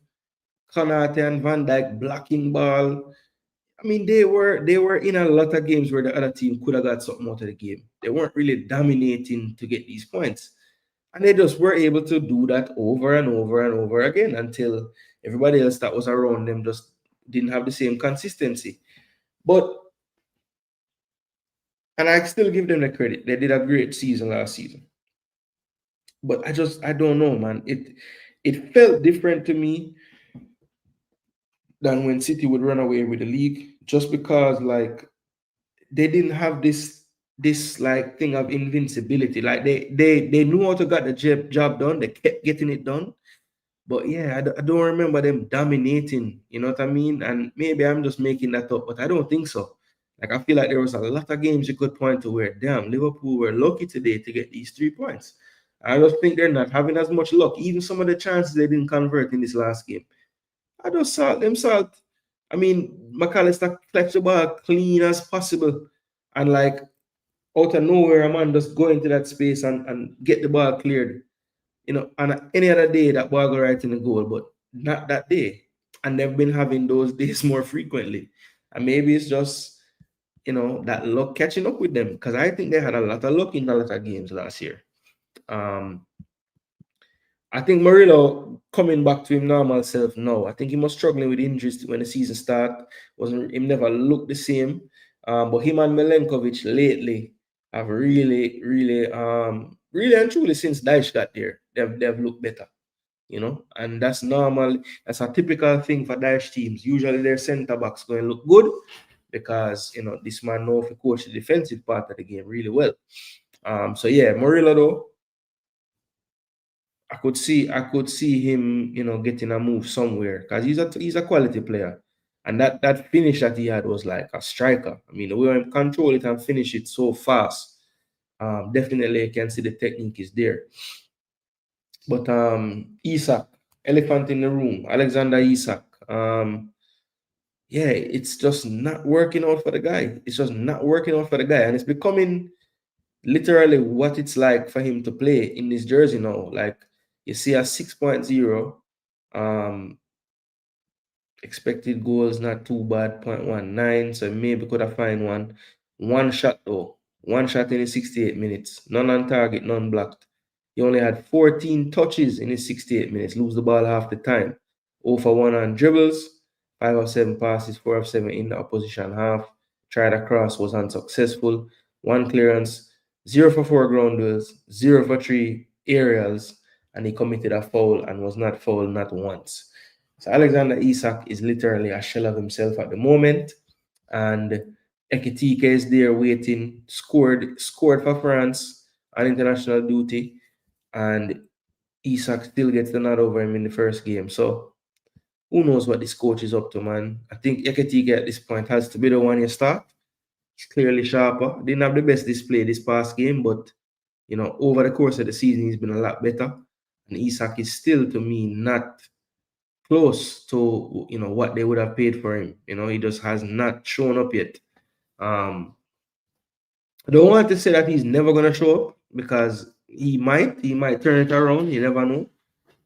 Konate and Van Dijk blocking ball. I mean, they were in a lot of games where the other team could have got something out of the game. They weren't really dominating to get these points. And they just were able to do that over and over and over again until everybody else that was around them just didn't have the same consistency. But, and I still give them the credit. They did a great season last season. But I don't know, man. It felt different to me than when City would run away with the league, just because like they didn't have this like thing of invincibility. Like they knew how to get the job done. They kept getting it done. But yeah, I don't remember them dominating. You know what I mean? And maybe I'm just making that up, but I don't think so. Like I feel like there was a lot of games you could point to where, damn, Liverpool were lucky today to get these 3 points. I just think they're not having as much luck. Even some of the chances they didn't convert in this last game, I just salt them salt. I mean, McAllister clutched the ball clean as possible, and like out of nowhere, a man just go into that space and get the ball cleared. You know, and any other day that ball go right in the goal, but not that day. And they've been having those days more frequently. And maybe it's just, that luck catching up with them. Because I think they had a lot of luck in a lot of games last year. I think Murillo coming back to him normal self now. I think he was struggling with injuries when the season started. Wasn't him never looked the same. But him and Milenkovic lately have really, really, really and truly since Daesh got there, they've looked better. And that's normal. That's a typical thing for Daesh teams. Usually their centre backs going to look good because this man knows to coach the defensive part of the game really well. So yeah, Murillo though, I could see him, getting a move somewhere because he's a quality player. And that finish that he had was like a striker. I mean, the way him control it and finish it so fast, definitely I can see the technique is there. But Isak, elephant in the room, Alexander Isak. Yeah, it's just not working out for the guy. It's just not working out for the guy, and it's becoming literally what it's like for him to play in this jersey now. Like you see a 6.0, expected goals not too bad, 0.19. So maybe could have find one shot though. One shot in his 68 minutes. None on target, none blocked. He only had 14 touches in his 68 minutes. Lose the ball half the time. 0 for 1 on dribbles. 5 of 7 passes, 4 of 7 in the opposition half. Tried a cross, was unsuccessful. 1 clearance. 0 for 4 ground duels. 0 for 3 aerials. And he committed a foul and was not fouled not once. So Alexander Isak is literally a shell of himself at the moment. And Ekitike is there waiting, scored for France on international duty. And Isak still gets the nod over him in the first game. So who knows what this coach is up to, man. I think Ekitike at this point has to be the one you start. He's clearly sharper. Didn't have the best display this past game, but over the course of the season, he's been a lot better. And Isak is still, to me, not close to what they would have paid for him. He just has not shown up yet. I don't want to say that he's never gonna show up because he might turn it around. You never know.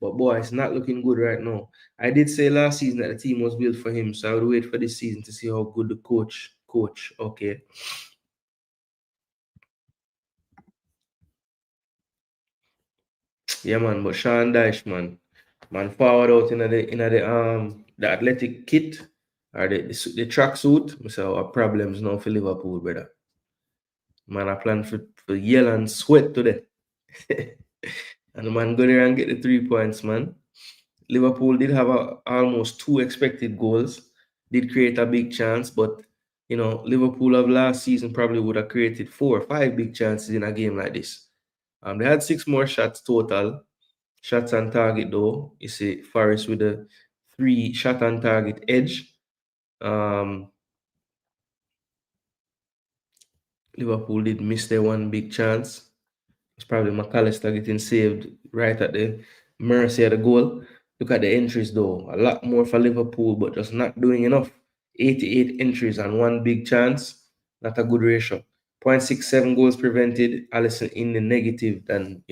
But boy, it's not looking good right now. I did say last season that the team was built for him, so I would wait for this season to see how good the coach. Okay. Yeah, man. But Sean Dyche, man, forward out the athletic kit or the track suit. So our problems now for Liverpool, brother. Man, I plan for yell and sweat today. And the man go there and get the 3 points, man. Liverpool did have almost two expected goals, did create a big chance, but Liverpool of last season probably would have created 4 or 5 big chances in a game like this. They had 6 more shots total. Shots on target though, you see Forest with a 3 shot on target edge. Liverpool did miss their one big chance. It's probably McAllister getting saved right at the mercy of the goal. Look at the entries though. A lot more for Liverpool, but just not doing enough. 88 entries and one big chance. Not a good ratio. 0.67 goals prevented. Alisson in the negative. And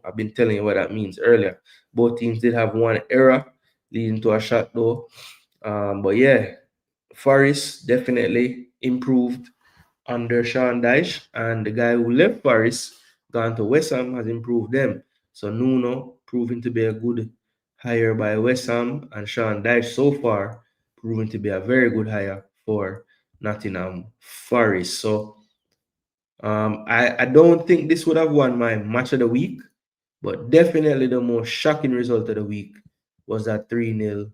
I've been telling you what that means earlier. Both teams did have one error leading to a shot though. But yeah, Forest definitely improved under Sean Dyche, and the guy who left Paris, gone to West Ham, has improved them. So Nuno proving to be a good hire by West Ham, and Sean Dyche so far proving to be a very good hire for Nottingham Forest. So I don't think this would have won my match of the week, but definitely the most shocking result of the week was that 3-0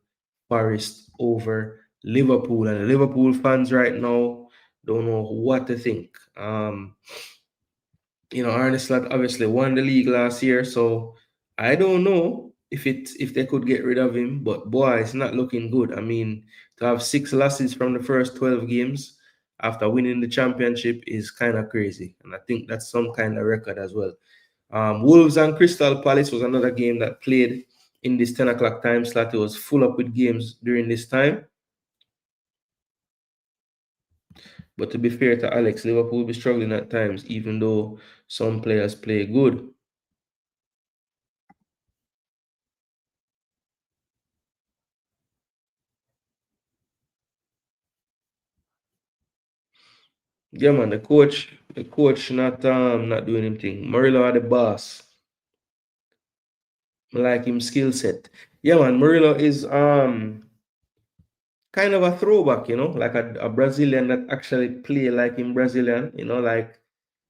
Forest over Liverpool. And the Liverpool fans right now don't know what to think. Arne Slot obviously won the league last year, so I don't know if they could get rid of him, but boy, it's not looking good. I mean, to have 6 losses from the first 12 games after winning the championship is kind of crazy, and I think that's some kind of record as well. Wolves and Crystal Palace was another game that played in this 10 o'clock time slot. It was full up with games during this time. But to be fair to Alex, Liverpool will be struggling at times, even though some players play good. Yeah, man, the coach not doing anything. Murillo are the boss. I like him skill set. Yeah, man, Murillo is kind of a throwback, like a Brazilian that actually play like in Brazilian, like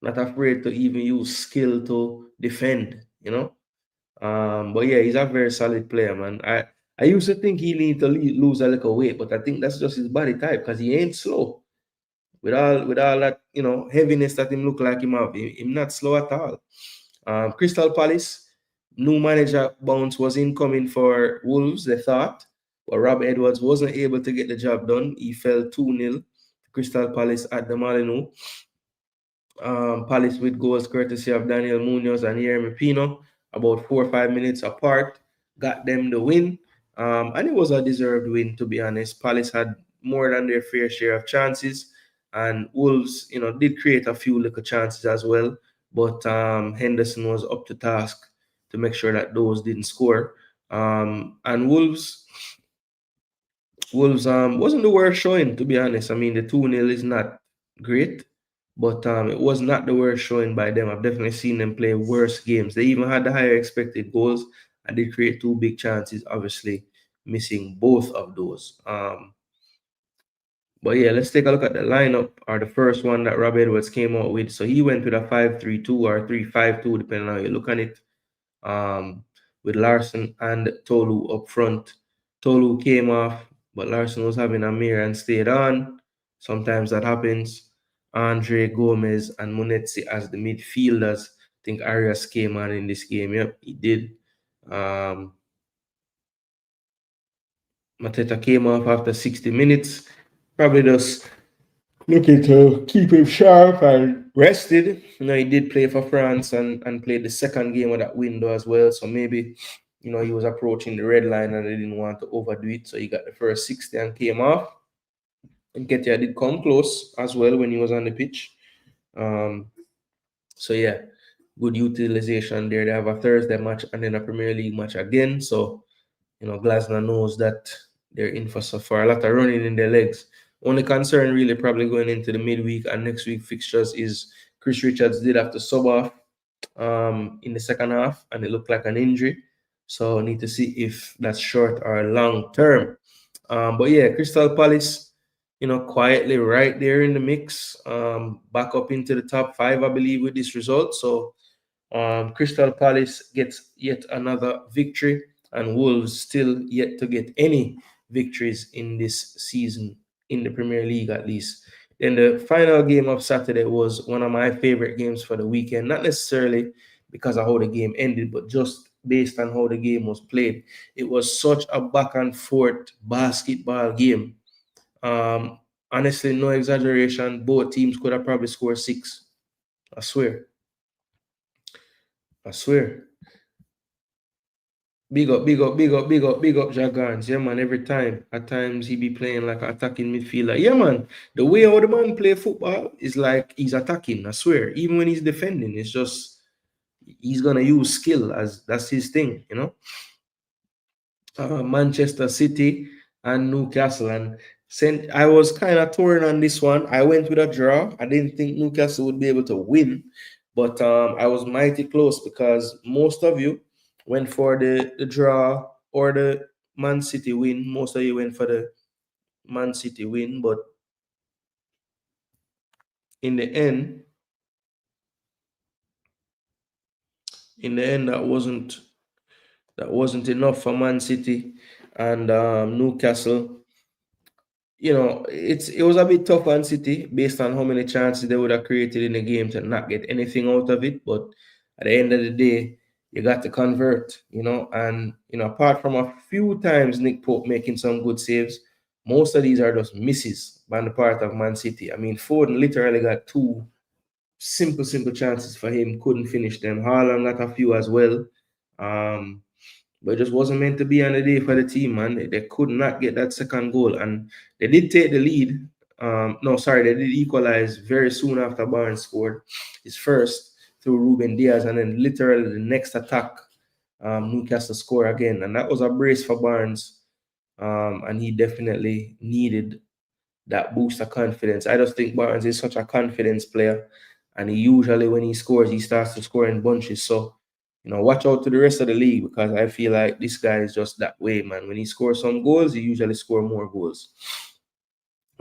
not afraid to even use skill to defend. But yeah, he's a very solid player, man. I used to think he need to lose a little weight, but I think that's just his body type because he ain't slow. With all that, heaviness that him look like him have, him not slow at all. Crystal Palace, new manager bounce was incoming for Wolves, they thought, but Rob Edwards wasn't able to get the job done. He fell 2-0 Crystal Palace at the Molineux. Palace with goals courtesy of Daniel Munoz and Yeremy Pino, about 4 or 5 minutes apart, got them the win. And it was a deserved win, to be honest. Palace had more than their fair share of chances, and Wolves, did create a few little chances as well. But Henderson was up to task to make sure that those didn't score. And Wolves wasn't the worst showing, to be honest. I mean, the 2-0 is not great, but it was not the worst showing by them. I've definitely seen them play worse games. They even had the higher expected goals and they create 2 big chances, obviously missing both of those. But yeah, let's take a look at the lineup, or the first one that Rob Edwards came out with. So he went with a 5-3-2 or 3-5-2, depending on how you look at it. With Larson and Tolu up front. Tolu came off, but Larson was having a mirror and stayed on. Sometimes that happens. Andre Gomez and Munetsi as the midfielders. I think Arias came on in this game. Yep, he did. Mateta came off after 60 minutes. Probably just looking to keep him sharp and rested. He did play for France and played the second game of that window as well. So maybe, he was approaching the red line and they didn't want to overdo it. So he got the first 60 and came off. And Ketia did come close as well when he was on the pitch. So yeah, good utilization there. They have a Thursday match and then a Premier League match again. So, Glasner knows that they're in for a lot of running in their legs. Only concern really probably going into the midweek and next week fixtures is Chris Richards did have to sub off in the second half, and it looked like an injury. So need to see if that's short or long term. But yeah, Crystal Palace, quietly right there in the mix, back up into the top five, I believe, with this result. So Crystal Palace gets yet another victory, and Wolves still yet to get any victories in this season in the Premier League, at least. Then the final game of Saturday was one of my favorite games for the weekend, not necessarily because of how the game ended, but just based on how the game was played. It was such a back and forth basketball game. Honestly, no exaggeration, both teams could have probably scored six. I swear. I swear. Big up, big up, big up, big up, big up, Jagans. Yeah, man, every time. At times he be playing like an attacking midfielder. Yeah, man. The way how the man play football is like he's attacking, I swear. Even when he's defending, it's just he's gonna use skill as that's his thing, Manchester City and Newcastle. And I was kind of torn on this one. I went with a draw. I didn't think Newcastle would be able to win, but I was mighty close because most of you went for the draw or the Man City win. Most of you went for the Man City win, but in the end, that wasn't enough for Man City and Newcastle. It was a bit tough on City based on how many chances they would have created in the game to not get anything out of it. But at the end of the day, you got to convert, and apart from a few times Nick Pope making some good saves, most of these are just misses on the part of Man City. I mean, Foden literally got two simple chances for him, couldn't finish them. Haaland got a few as well. But it just wasn't meant to be on the day for the team, man. They could not get that second goal. And they did take the lead. No, sorry, they did equalize very soon after Barnes scored his first through Ruben Diaz. And then literally the next attack, Newcastle score again. And that was a brace for Barnes. And he definitely needed that boost of confidence. I just think Barnes is such a confidence player. And he usually, when he scores, he starts to score in bunches. So, watch out to the rest of the league because I feel like this guy is just that way, man. When he scores some goals, he usually scores more goals.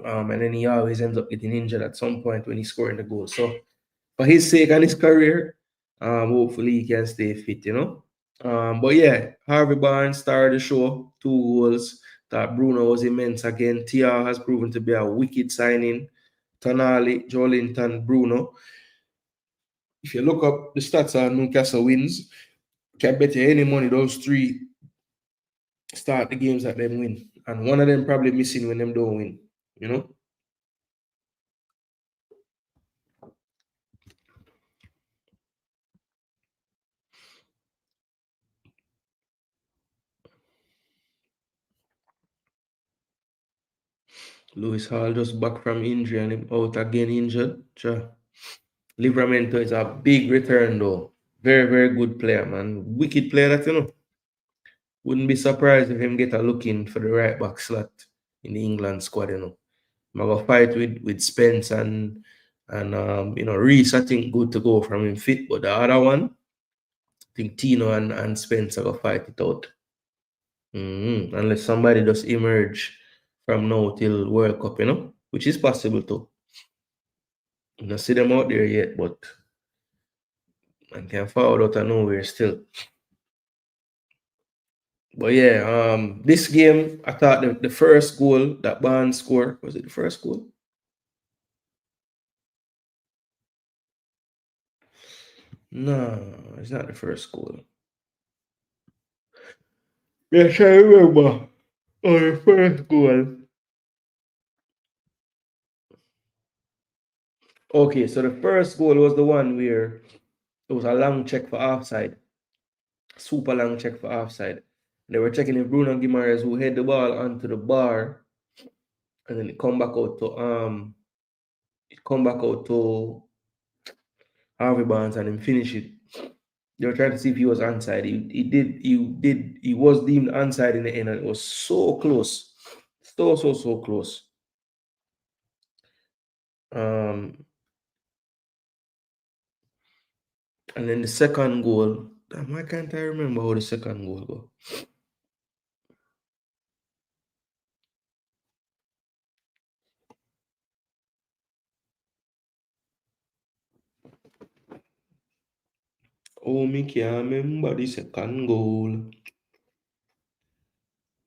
And then he always ends up getting injured at some point when he's scoring the goal. So, for his sake and his career, hopefully he can stay fit. But yeah, Harvey Barnes started the show, 2 goals. That Bruno was immense again. TR has proven to be a wicked signing. Tonali, Joelinton, Bruno. If you look up the stats on Newcastle wins, can bet you any money those three start the games that them win. And one of them probably missing when them don't win. Lewis Hall just back from injury and him out again injured. Sure. Livramento is a big return though. Very, very good player, man. Wicked player that. Wouldn't be surprised if him get a look in for the right back slot in the England squad. I'm gonna fight with Spence and Reese, I think good to go from him fit, but the other one, I think Tino and Spence are gonna fight it out. Unless somebody just emerge from now till World Cup, which is possible too. I don't see them out there yet, but I can fall out of nowhere still. But yeah, this game, I thought the first goal that Barnes scored, was it the first goal? No, it's not the first goal. Yes, I remember. Oh, the first goal. Okay, so the first goal was the one where it was a long check for offside. Super long check for offside. They were checking if Bruno Guimaraes who hit the ball onto the bar and then it come back out to Harvey Barnes and then finish it. They were trying to see if he was onside. He was deemed onside in the end, and it was so close. So close. Um And then the second goal, why can't I remember how the second goal go? Oh, me can't remember the second goal.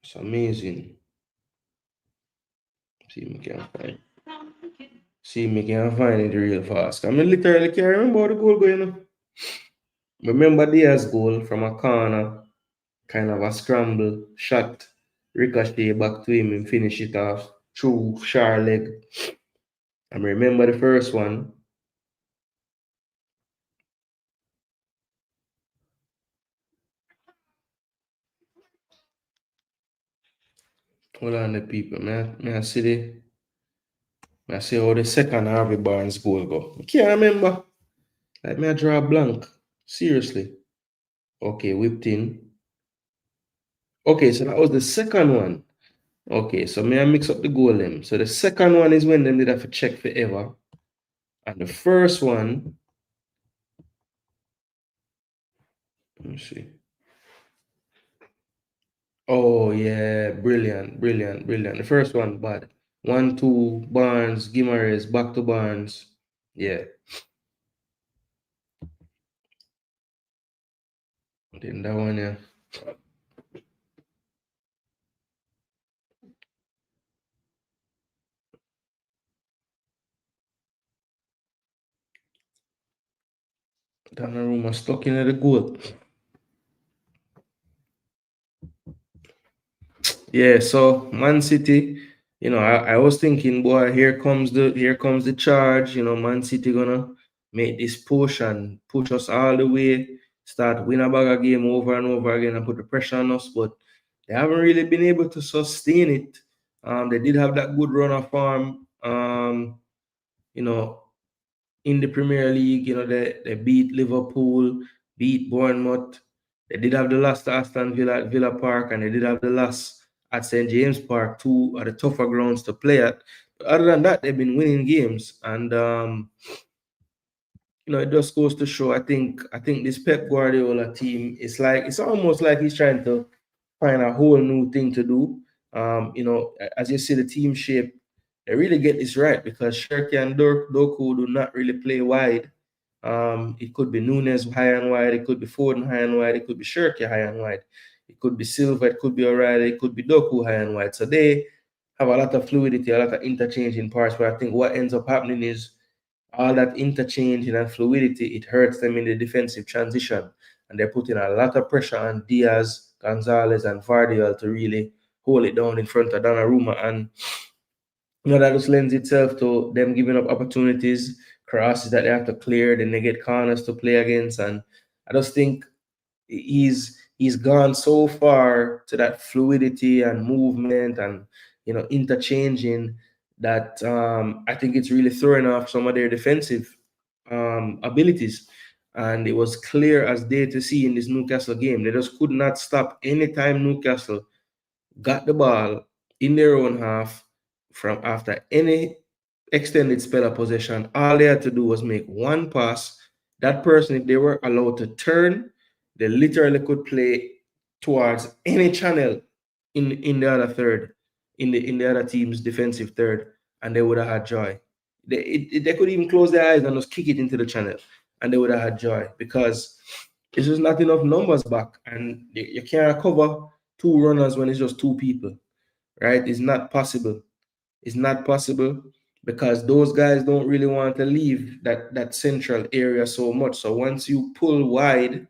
It's amazing. See, me can't find. See, me can't find it real fast. I mean, literally can't remember how the goal going on. Remember Diaz's goal from a corner, kind of a scramble shot, ricochet back to him and finish it off through sharp leg. I remember the first one. Hold on, the people, man. I see how the second Harvey Barnes goal go. I can't remember. Like me, I draw a blank. Seriously. Okay, whipped in. Okay, so that was the second one. Okay, so may I mix up the goal them. So the second one is when them did have to check forever. And the first one, let me see. Oh yeah, brilliant, brilliant, brilliant. The first one, bad. 1-2, Barnes, Guimaraes, back to Barnes. Yeah. Then that one, yeah. Donnarumma stuck in the goal. Yeah, so Man City, I was thinking, boy, here comes the charge. Man City gonna make this push and push us all the way, start win a bag of game over and over again and put the pressure on us, but they haven't really been able to sustain it. They did have that good run of form. You know, in the Premier League, they beat Liverpool, beat Bournemouth. They did have the loss to Aston Villa at Villa Park, and they did have the loss at St. James Park, two of the tougher grounds to play at. But other than that, they've been winning games. And it just goes to show, I think this Pep Guardiola team is it's almost like he's trying to find a whole new thing to do. As you see the team shape, they really get this right because Shirky and Doku do not really play wide. It could be Nunes high and wide, it could be Foden high and wide, it could be Shirky high and wide, it could be Silva, it could be O'Reilly, it could be Doku high and wide. So they have a lot of fluidity, a lot of interchange in parts where I think what ends up happening is all that interchange and fluidity, it hurts them in the defensive transition. And they're putting a lot of pressure on Diaz, Gonzalez, and Vardiel to really hold it down in front of Donnarumma. And that just lends itself to them giving up opportunities, crosses that they have to clear, then they get corners to play against. And I just think he's gone so far to that fluidity and movement and interchanging that I think it's really throwing off some of their defensive abilities. And it was clear as day to see in this Newcastle game. They just could not stop anytime Newcastle got the ball in their own half from after any extended spell of possession. All they had to do was make one pass. That person, if they were allowed to turn, they literally could play towards any channel in the other third, in the other team's defensive third, and they would have had joy. They could even close their eyes and just kick it into the channel, and they would have had joy because it's just not enough numbers back, and you can't cover two runners when it's just two people, right? It's not possible. It's not possible because those guys don't really want to leave that central area so much. So once you pull wide,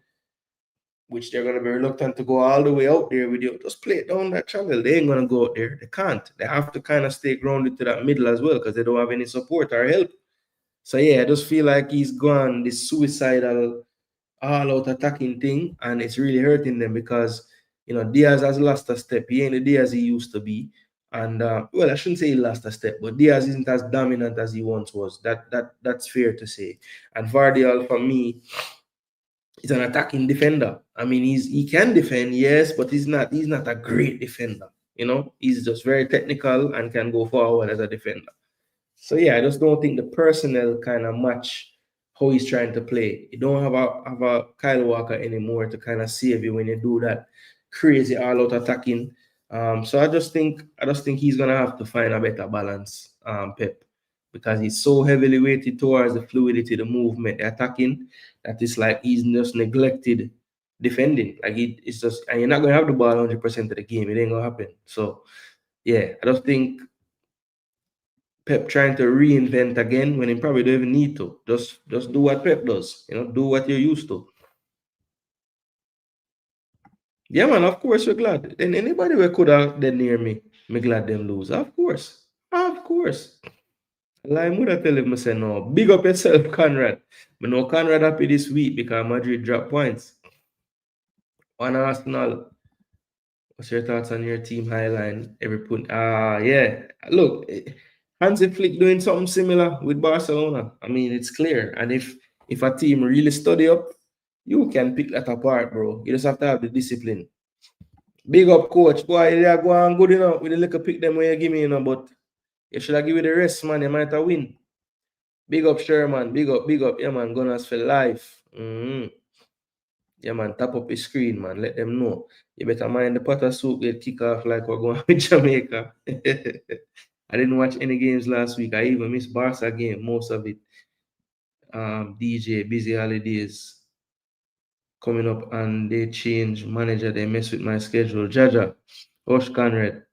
which they're going to be reluctant to go all the way out there with you, just play it down that channel. They ain't going to go out there. They can't. They have to kind of stay grounded to that middle as well because they don't have any support or help. So yeah, I just feel like he's gone this suicidal all-out attacking thing, and it's really hurting them because Diaz has lost a step. He ain't the Diaz he used to be, and well, I shouldn't say he lost a step, but Diaz isn't as dominant as he once was. That's fair to say. And Vardial, for me, is an attacking defender. I mean, he can defend, yes, but he's not a great defender. He's just very technical and can go forward as a defender. So yeah, I just don't think the personnel kind of match how he's trying to play. You don't have a Kyle Walker anymore to kind of save you when you do that crazy all-out attacking. So I just think he's gonna have to find a better balance, Pep, because he's so heavily weighted towards the fluidity, the movement, the attacking, that it's like he's just neglected defending. Like it's just, and you're not gonna have the ball 100% of the game. It ain't gonna happen. So yeah, I just think Pep trying to reinvent again when he probably don't even need to. Just do what Pep does. Do what you're used to. Yeah, man, of course we're glad. And anybody who could have been near me glad them lose. Of course. Of course. Like, would I tell him, I say, no, big up yourself, Conrad. I know Conrad happy this week because Madrid dropped points. On Arsenal, what's your thoughts on your team highline? Yeah. Look, Hansi Flick doing something similar with Barcelona. I mean, it's clear. And if a team really study up, you can pick that apart, bro. You just have to have the discipline. Big up, coach. Boy, they are going good enough with the little pick them where you give me, but you should have given the rest, man. You might have win. Big up, Sherman. Big up. Yeah, man. Gunners for life. Yeah, man. Tap up his screen, man. Let them know. You better mind the Potter soup get kick off like we're going with Jamaica. I didn't watch any games last week. I even missed Barca game, most of it. DJ, busy holidays coming up, and they change manager. They mess with my schedule. Jaja, Osh Conrad,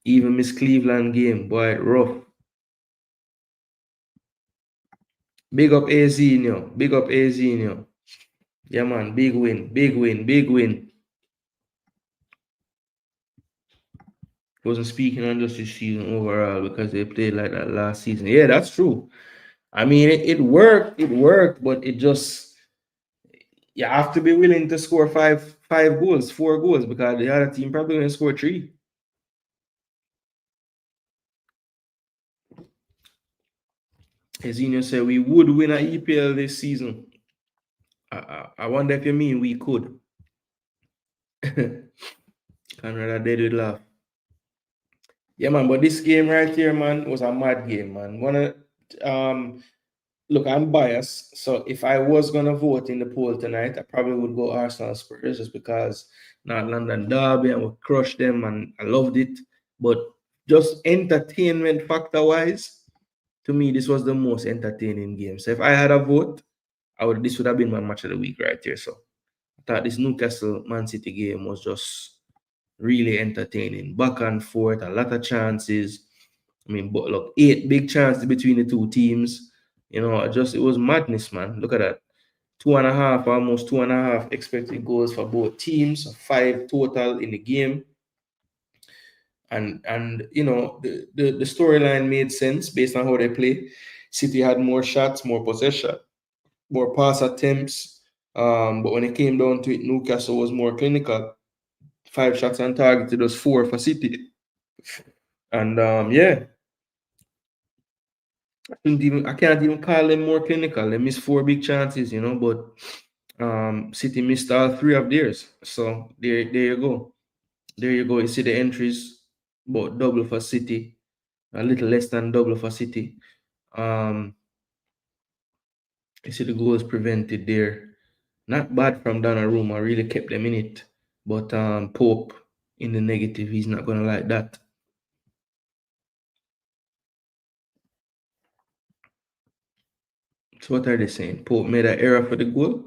even miss Cleveland game. Boy, rough. Big up Azinho. Big up Azinho. Yeah, man. Big win. Big win. Big win. Wasn't speaking on just this season overall because they played like that last season. Yeah, that's true. I mean, it worked. It worked, but it just, you have to be willing to score five goals, 4 goals, because the other team probably going to score 3. Azinho said we would win an EPL this season. I wonder if you mean we could. Canada dead with laugh. Yeah, man, but this game right here, man, was a mad game, man. Look, I'm biased, so if I was gonna vote in the poll tonight, I probably would go Arsenal Spurs just because North London derby and we crushed them and I loved it. But just entertainment factor wise, to me, this was the most entertaining game. So if I had a vote, this would have been my match of the week right here. So I thought this Newcastle Man City game was just really entertaining. Back and forth, a lot of chances. I mean, but look, 8 big chances between the two teams. It was madness, man. Look at that. 2.5, almost 2.5 expected goals for both teams, 5 total in the game. And the storyline made sense based on how they play. City had more shots, more possession, more pass attempts. But when it came down to it, Newcastle was more clinical. 5 shots on target, it was 4 for City. And yeah. I can't even call them more clinical. They missed 4 big chances, but City missed all 3 of theirs. So there you go. There you go. You see the entries, about double for City, a little less than double for City. You see the goals prevented there. Not bad from Donnarumma, really kept them in it. But Pope in the negative, he's not gonna like that. So what are they saying? Pope made an error for the goal?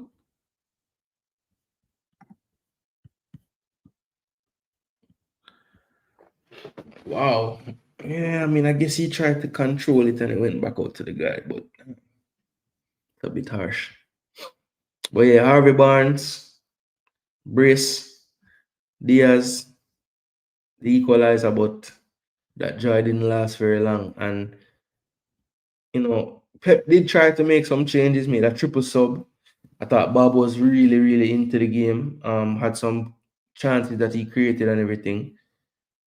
Wow. Yeah, I mean, I guess he tried to control it and it went back out to the guy, but it's a bit harsh. But yeah, Harvey Barnes, Brace, Diaz, the equalizer, but that joy didn't last very long. And, Pep did try to make some changes, made a triple sub. I thought Bob was really, really into the game, had some chances that he created and everything.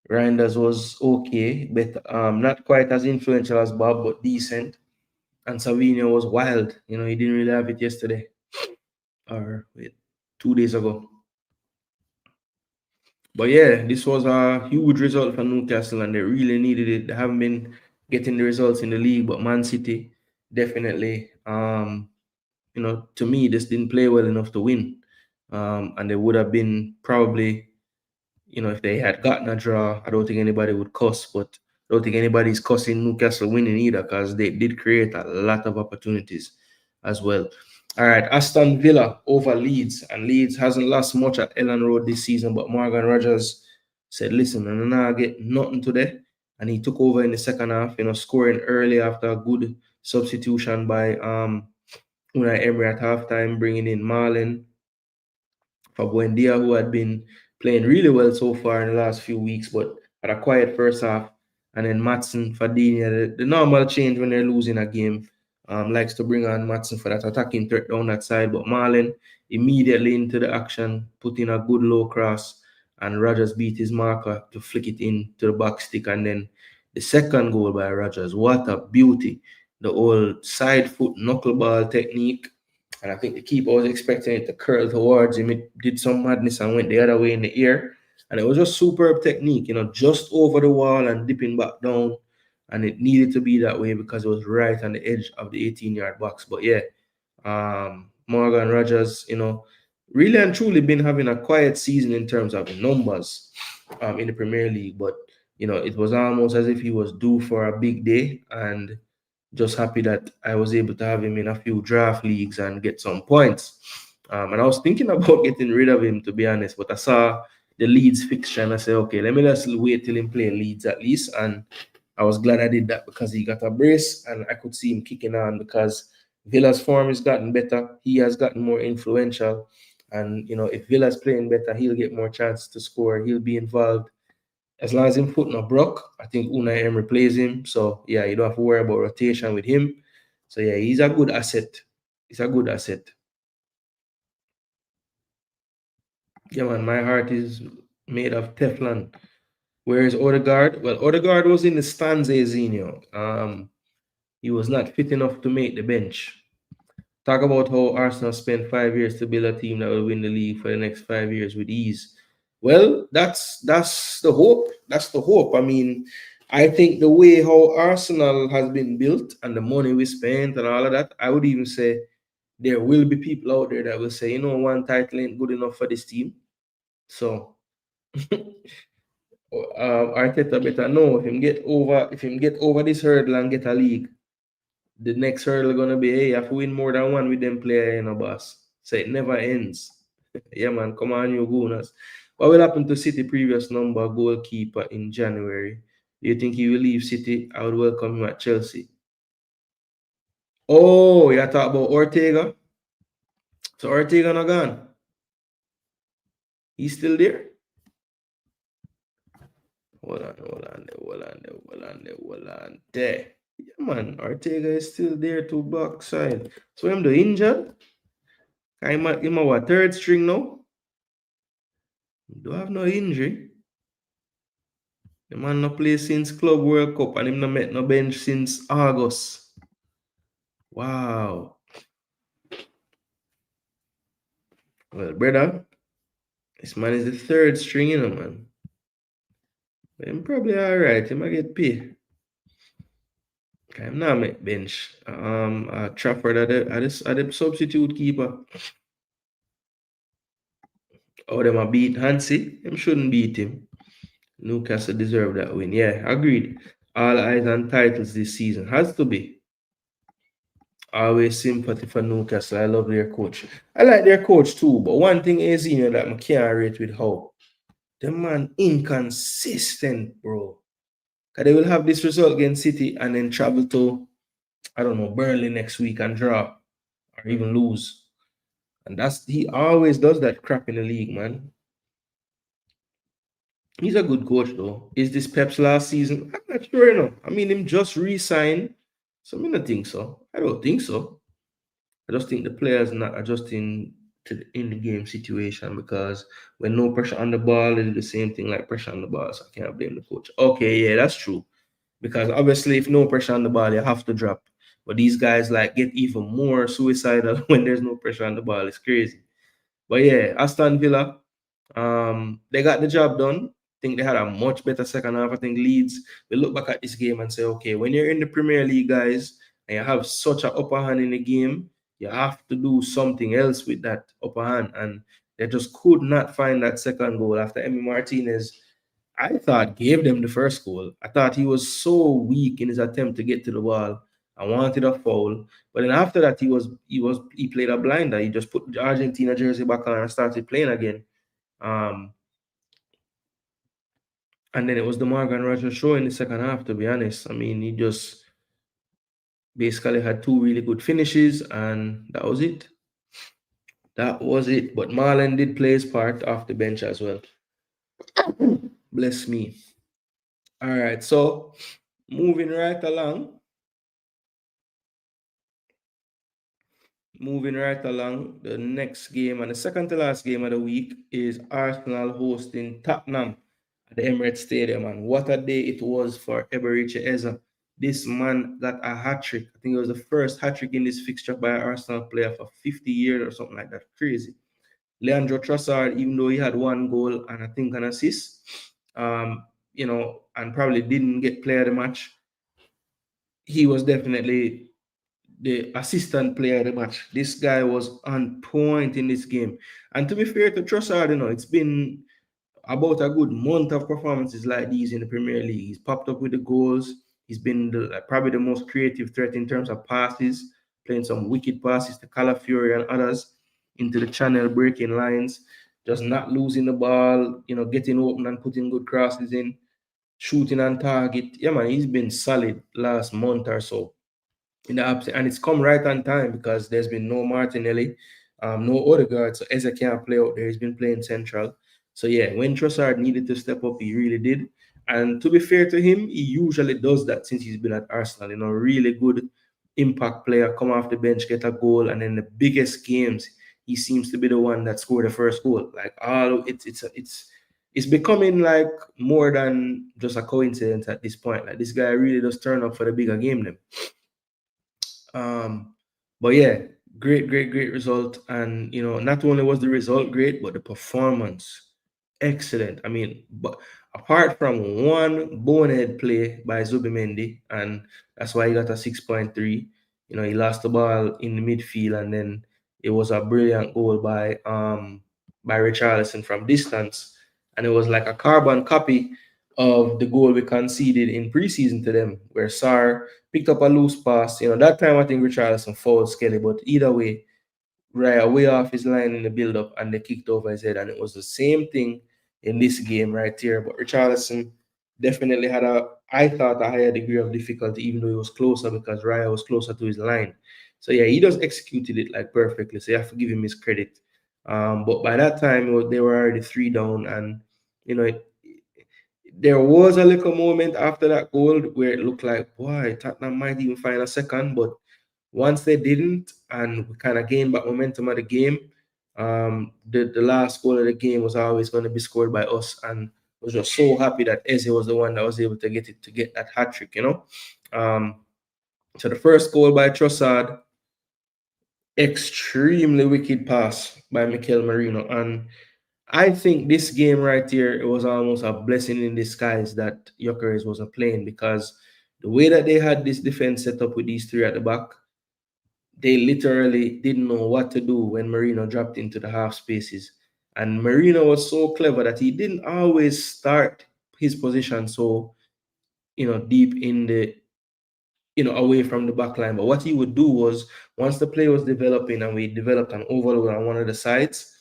Reinders was okay, but not quite as influential as Bob, but decent. And Savinho was wild. He didn't really have it yesterday. Or wait, 2 days ago. But yeah, this was a huge result for Newcastle, and they really needed it. They haven't been getting the results in the league, but Man City definitely to me, this didn't play well enough to win. And they would have been probably, if they had gotten a draw, I don't think anybody would cuss, but I don't think anybody's cussing Newcastle winning either, because they did create a lot of opportunities as well. All right, Aston Villa over Leeds, and Leeds hasn't lost much at Ellen Road this season, but Morgan Rogers said, listen, I'm not get nothing today. And he took over in the second half, scoring early after a good substitution by Unai Emery at halftime, bringing in Marlin for Buendia, who had been playing really well so far in the last few weeks, but had a quiet first half. And then Matson, Fadinia, the normal change when they're losing a game, likes to bring on Matson for that attacking threat down that side. But Marlin immediately into the action, put in a good low cross, and Rogers beat his marker to flick it into the back stick. And then the second goal by Rogers, what a beauty. The old side foot knuckleball technique. And I think the keeper was expecting it to curl towards him. It did some madness and went the other way in the air. And it was just superb technique, just over the wall and dipping back down. And it needed to be that way because it was right on the edge of the 18-yard box. But yeah, Morgan Rogers, really and truly been having a quiet season in terms of numbers in the Premier League. But, it was almost as if he was due for a big day. And just happy that I was able to have him in a few draft leagues and get some points. And I was thinking about getting rid of him, to be honest, but I saw the Leeds fixture and I said, okay, let me just wait till him play Leeds at least. And I was glad I did that because he got a brace and I could see him kicking on because Villa's form has gotten better. He has gotten more influential. And, if Villa's playing better, he'll get more chances to score. He'll be involved. As long as him foot not broke, I think Unai Emery plays him. So, yeah, you don't have to worry about rotation with him. So, yeah, he's a good asset. He's a good asset. Yeah, man, my heart is made of Teflon. Where is Odegaard? Well, Odegaard was in the stands, Zinho. He was not fit enough to make the bench. Talk about how Arsenal spent 5 years to build a team that will win the league for the next 5 years with ease. Well, that's the hope. That's the hope. I mean, I think the way how Arsenal has been built and the money we spent and all of that, I would even say there will be people out there that will say, one title ain't good enough for this team. So Arteta better know if him get over this hurdle and get a league, the next hurdle gonna be, hey, I have to win more than one with them player, boss. So it never ends. Yeah, man, come on, you Gooners. What will happen to City previous number goalkeeper in January? Do you think he will leave City? I would welcome him at Chelsea. Oh, you talk about Ortega? So Ortega not gone? He's still there? Hold on. There. Yeah, man, Ortega is still there to backside. So him the injured? Him what, third string now? Do have no injury. The man no play since Club World Cup and him no met no bench since August. Wow. Well, brother, this man is the third string, man. But him probably alright. He might get paid. I'm not make bench. Trafford at the substitute keeper. Oh, them a beat Hansi. Them shouldn't beat him. Newcastle deserve that win. Yeah, agreed. All eyes on titles this season. Has to be. Always sympathy for Newcastle. I love their coach. I like their coach too, but one thing is, that I can't rate with how the man inconsistent, bro. Because they will have this result against City and then travel to, I don't know, Burnley next week and draw or even lose. And he always does that crap in the league, man. He's a good coach, though. Is this Pep's last season? I'm not sure, I mean, him just re-signed. So I don't think so. I don't think so. I just think the players not adjusting to the in-the-game situation because when no pressure on the ball, they do the same thing like pressure on the ball. So I can't blame the coach. Okay, yeah, that's true. Because obviously, if no pressure on the ball, you have to drop. But these guys get even more suicidal when there's no pressure on the ball. It's crazy. But yeah, Aston Villa, they got the job done. I think they had a much better second half. I think Leeds, we look back at this game and say, okay, when you're in the Premier League, guys, and you have such an upper hand in the game, You have to do something else with that upper hand. And they just could not find that second goal after Emi Martinez, I thought, gave them the first goal. I thought he was so weak in his attempt to get to the ball. I wanted a foul. But then after that, he played a blinder. He just put the Argentina jersey back on and started playing again. Um, and then it was the Morgan Rogers show in the second half, to be honest. I mean, he just basically had two really good finishes, and that was it. That was it. But Marlon did play his part off the bench as well. Bless me. All right, so moving right along. Moving right along, the next game and the second to last game of the week is Arsenal hosting Tottenham at the Emirates Stadium. And what a day it was for Eberechi Eze. This man got a hat-trick. I think it was the first hat-trick in this fixture by an Arsenal player for 50 years or something like that. Crazy. Leandro Trossard, even though he had one goal and I think an assist, and probably didn't get player of the match, he was definitely the assistant player of the match. This guy was on point in this game. And to be fair to Trossard, it's been about a good month of performances like these in the Premier League. He's popped up with the goals. He's been probably the most creative threat in terms of passes, playing some wicked passes to Calafiori and others into the channel, breaking lines, just not losing the ball, getting open and putting good crosses in, shooting on target. Yeah, man, he's been solid last month or so in the absence, and it's come right on time because there's been no Martinelli, no Odegaard, so Eze can't play out there. He's been playing central. So yeah, when Trossard needed to step up, he really did. And to be fair to him, he usually does that since he's been at Arsenal. Really good impact player, come off the bench, get a goal, and in the biggest games, he seems to be the one that scored the first goal. Like it's becoming like more than just a coincidence at this point. Like this guy really does turn up for the bigger game then. But yeah, great result. And not only was the result great, but the performance excellent. I mean, but apart from one bonehead play by Zubimendi, and that's why he got a 6.3. He lost the ball in the midfield, and then it was a brilliant goal by Richarlison from distance, and it was like a carbon copy of the goal we conceded in preseason to them, where Sarr picked up a loose pass. That time I think Richarlison fouled Skelly, but either way, right way off his line in the build-up, and they kicked over his head, and it was the same thing in this game right here. But Richarlison definitely had I thought, a higher degree of difficulty, even though he was closer because Raya was closer to his line. So yeah, he just executed it like perfectly. So you have to give him his credit. But by that time, they were already 3 down, and there was a little moment after that goal where it looked like, boy, Tottenham might even find a second, but once they didn't, and we kind of gained back momentum of the game, the last goal of the game was always going to be scored by us, and I was just so happy that Eze was the one that was able to get that hat trick, So the first goal by Trossard, extremely wicked pass by Mikel Merino, and I think this game right here, it was almost a blessing in disguise that Gyökeres wasn't playing, because the way that they had this defense set up with these 3 at the back, they literally didn't know what to do when Merino dropped into the half spaces. And Merino was so clever that he didn't always start his position so, deep in the, away from the back line. But what he would do was, once the play was developing and we developed an overload on one of the sides,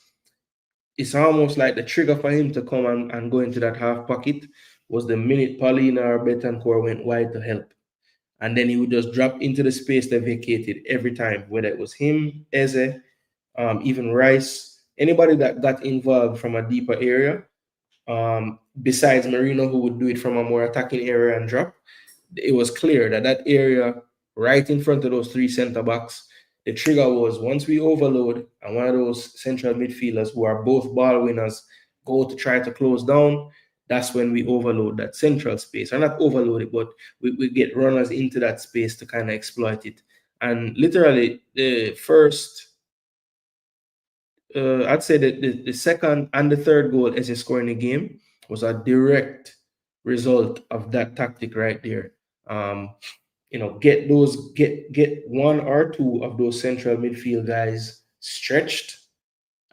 it's almost like the trigger for him to come and go into that half pocket was the minute Paulina or Betancourt went wide to help. And then he would just drop into the space they vacated every time, whether it was him, Eze, even Rice, anybody that got involved from a deeper area, besides Merino, who would do it from a more attacking area and drop. It was clear that area right in front of those 3 center backs, the trigger was once we overload and one of those central midfielders who are both ball winners go to try to close down, that's when we overload that central space. Or not overload it, but we get runners into that space to kind of exploit it. And literally, the first, I'd say that the second and the third goal as a score in the game was a direct result of that tactic right there. get one or two of those central midfield guys stretched,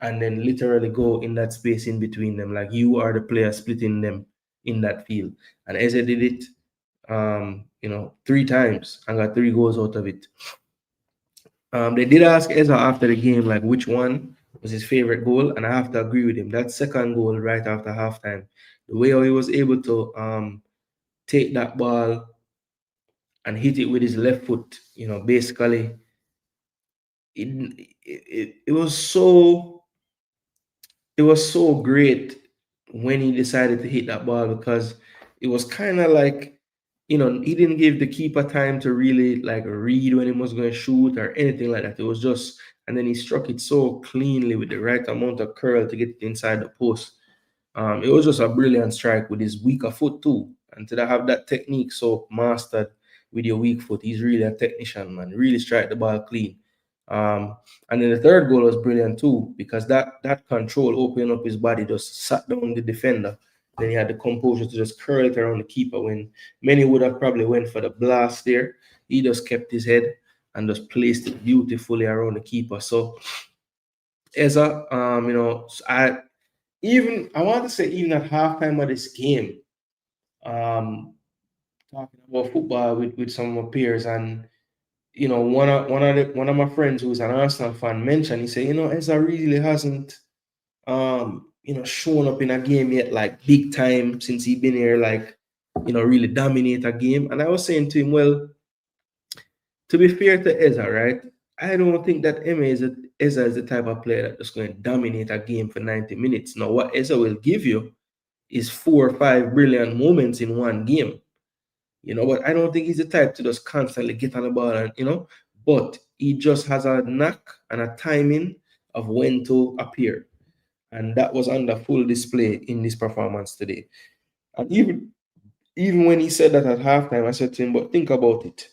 and then literally go in that space in between them, like you are the player splitting them in that field. And Eze did it, 3 times and got 3 goals out of it. They did ask Eza after the game, like, which one was his favorite goal, and I have to agree with him. That second goal right after halftime, the way how he was able to take that ball and hit it with his left foot, basically, it was so great when he decided to hit that ball, because it was kind of like, he didn't give the keeper time to really like read when he was going to shoot or anything like that. It was just, and then he struck it so cleanly with the right amount of curl to get it inside the post. It was just a brilliant strike with his weaker foot too, and to have that technique so mastered with your weak foot. He's really a technician, man. Really strike the ball clean. And then the third goal was brilliant too, because that control opening up his body just sat down the defender. Then he had the composure to just curl it around the keeper when many would have probably went for the blast there. He just kept his head and just placed it beautifully around the keeper. So Eza, I want to say even at halftime of this game, talking about football with some of my peers, and one of my friends who's an Arsenal fan mentioned, he said, Eza really hasn't shown up in a game yet, like big time, since he been here, like, really dominate a game. And I was saying to him, well, to be fair to Eza, right? I don't think that Eza is the type of player that's going to dominate a game for 90 minutes. Now, what Eza will give you is 4 or 5 brilliant moments in one game. But I don't think he's the type to just constantly get on the ball and, but he just has a knack and a timing of when to appear. And that was under full display in this performance today. And even when he said that at halftime, I said to him, but think about it.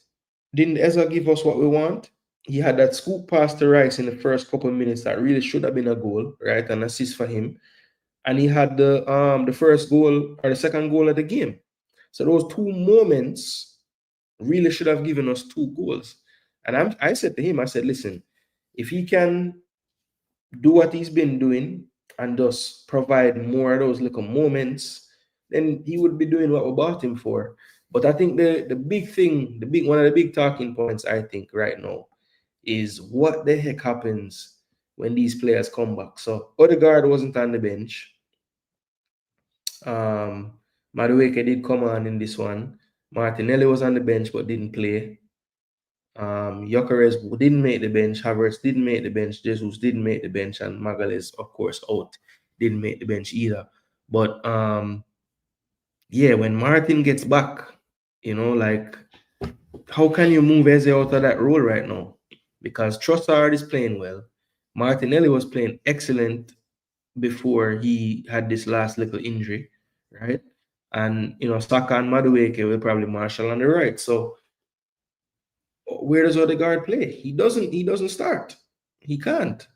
Didn't Eza give us what we want? He had that scoop pass to Rice in the first couple of minutes that really should have been a goal, right? An assist for him. And he had the first goal or the second goal of the game. So those 2 moments really should have given us 2 goals. And I said to him, I said, listen, if he can do what he's been doing and just provide more of those little moments, then he would be doing what we bought him for. But I think the big thing, one of the big talking points, I think, right now is what the heck happens when these players come back. So Odegaard wasn't on the bench. Madueke did come on in this one. Martinelli was on the bench but didn't play. Gyökeres didn't make the bench. Havertz didn't make the bench. Jesus didn't make the bench, and Magalhaes, of course, out. Didn't make the bench either. But yeah, when Martin gets back, like, how can you move Eze out of that role right now? Because Trossard is playing well. Martinelli was playing excellent before he had this last little injury, right? And Saka and Madueke will probably marshal on the right. So where does Odegaard play? He doesn't start. He can't,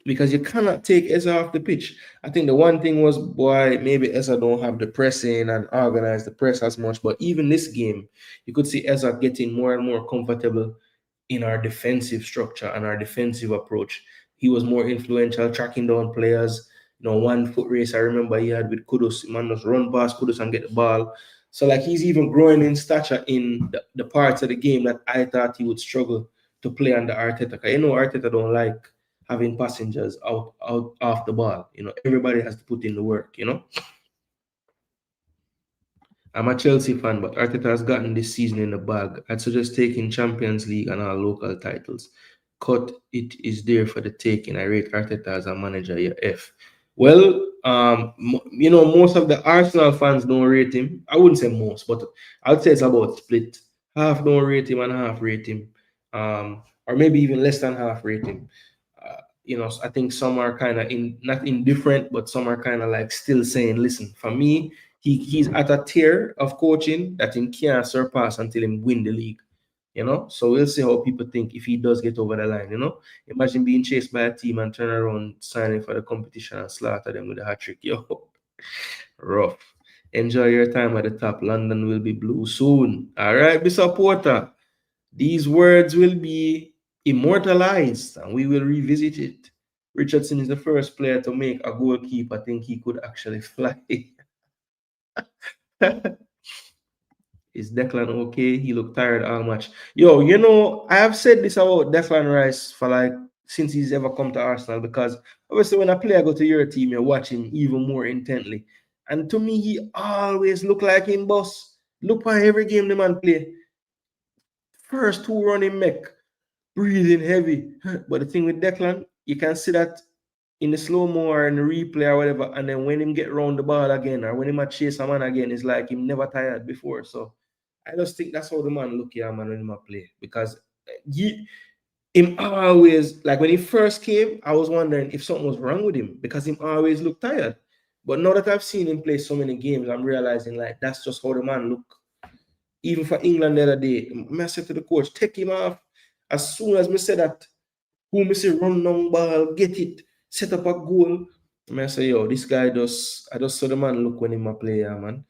because you cannot take Eze off the pitch. I think the one thing was, boy, maybe Eze don't have the pressing and organize the press as much. But even this game, you could see Eze getting more and more comfortable in our defensive structure and our defensive approach. He was more influential, tracking down players. 1 foot race I remember he had with Kudus. Man just run past Kudus and get the ball. So like he's even growing in stature in the parts of the game that I thought he would struggle to play under Arteta. Because Arteta don't like having passengers out off the ball. Everybody has to put in the work. I'm a Chelsea fan, but Arteta has gotten this season in the bag. I'd suggest taking Champions League and our local titles. Cut it is there for the taking. I rate Arteta as a manager, yeah, F. Well, most of the Arsenal fans don't rate him. I wouldn't say most, but I'd say it's about split. Half don't rate him and half rate him. Or maybe even less than half rate him. I think some are kind of not indifferent, but some are kind of like still saying, listen, for me, he's at a tier of coaching that he can't surpass until he win the league. So we'll see how people think if he does get over the line. Imagine being chased by a team and turn around signing for the competition and slaughter them with a hat trick. Yo, rough. Enjoy your time at the top. London will be blue soon. All right, be supporter. These words will be immortalized and we will revisit it. Richardson is the first player to make a goalkeeper think he could actually fly. Is Declan okay? He looked tired all much. Yo, you know, I have said this about Declan Rice for like since he's ever come to Arsenal because obviously when a player go to your team, you watch him even more intently. And to me, he always look like him boss. Look for every game the man play. First two running make, breathing heavy. But the thing with Declan, you can see that in the slow-mo or in the replay or whatever, and then when him get round the ball again or when him a chase a man again, it's like him never tired before. So I just think that's how the man look here, man, when him a play. Because him always, like when he first came, I was wondering if something was wrong with him because him always looked tired. But now that I've seen him play so many games, I'm realizing like that's just how the man look. Even for England the other day, I said to the coach, take him off. As soon as me said that, who me say run down ball, get it, set up a goal. I say, yo, this guy I just saw the man look when him a player, man.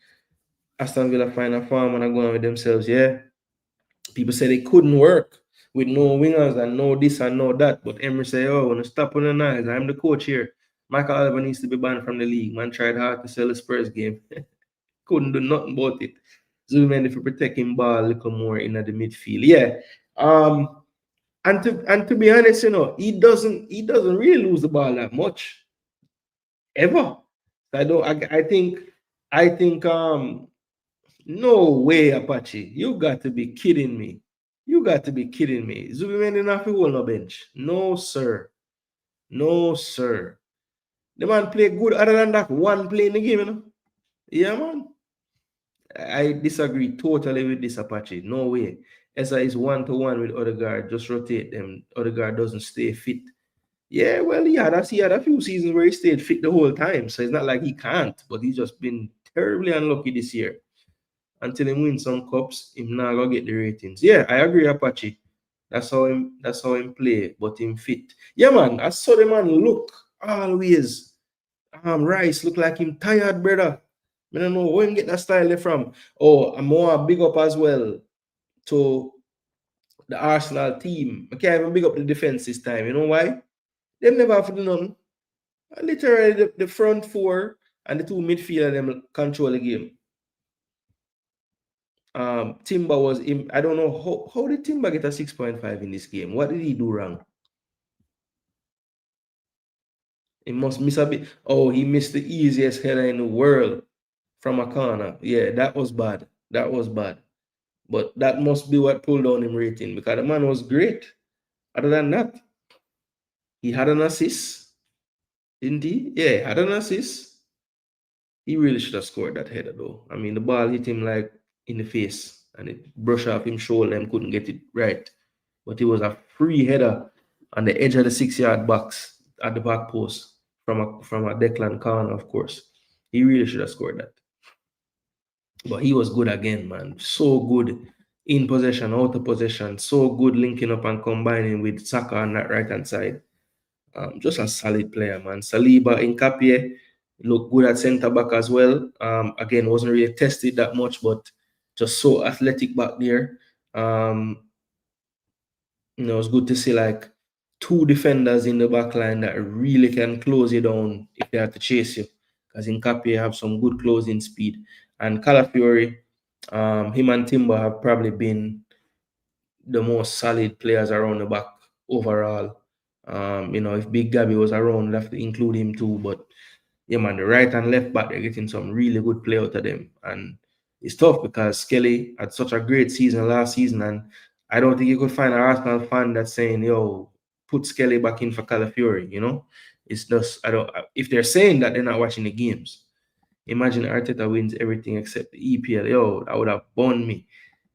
Aston Villa find a farm and are going with themselves, yeah. People say they couldn't work with no wingers and no this and no that. But Emery say, oh, when I stop on the noise, I'm the coach here. Michael Oliver needs to be banned from the league. Man tried hard to sell the Spurs game. Couldn't do nothing about it. Zoom if you protect him ball a little more in the midfield. Yeah. And to be honest, you know, he doesn't really lose the ball that much. Ever. I think no way, Apache. You got to be kidding me. You got to be kidding me. Zubimendi not fi hold no bench. No, sir. No, sir. The man play good other than that one play in the game, you know? Yeah, man. I disagree totally with this, Apache. No way. Esa is 1-to-1 with Odegaard. Just rotate them. Odegaard doesn't stay fit. Yeah, well, he had a few seasons where he stayed fit the whole time. So it's not like he can't, but he's just been terribly unlucky this year. Until he win some cups, him not gonna get the ratings. Yeah, I agree, Apache. That's how him play, but him fit. Yeah, man. I saw the man look always. Rice look like him tired, brother. I don't know where him get that style from. Oh, I'm more big up as well to the Arsenal team. I can't even big up the defense this time. You know why? Them never have to do nothing. Literally, the front four and the two midfielder them control the game. Timber was in, I don't know how did Timber get a 6.5 in this game? What did he do wrong? He must miss a bit. Oh, he missed the easiest header in the world from a corner. Yeah, that was bad. That was bad. But that must be what pulled down him rating because the man was great. Other than that, he had an assist, didn't he? Yeah, had an assist. He really should have scored that header though. I mean, the ball hit him like in the face and it brushed off him shoulder and couldn't get it right. But it was a free header on the edge of the 6-yard box at the back post from a Declan corner, of course. He really should have scored that. But he was good again, man. So good in possession, out of possession. So good linking up and combining with Saka on that right-hand side. Just a solid player, man. Saliba, Nkapie looked good at centre back as well. Again, wasn't really tested that much, but just so athletic back there. You know, it's good to see like two defenders in the back line that really can close you down if they have to chase you. Because Nkapie have some good closing speed. And Calafiori, him and Timber have probably been the most solid players around the back overall. You know, if Big Gabby was around, we'll have to include him too. But yeah, man, the right and left back, they're getting some really good play out of them. And it's tough because Skelly had such a great season last season. And I don't think you could find an Arsenal fan that's saying, yo, put Skelly back in for Calafiori, you know? It's just, if they're saying that, they're not watching the games. Imagine Arteta wins everything except the EPL. Yo, that would have burned me.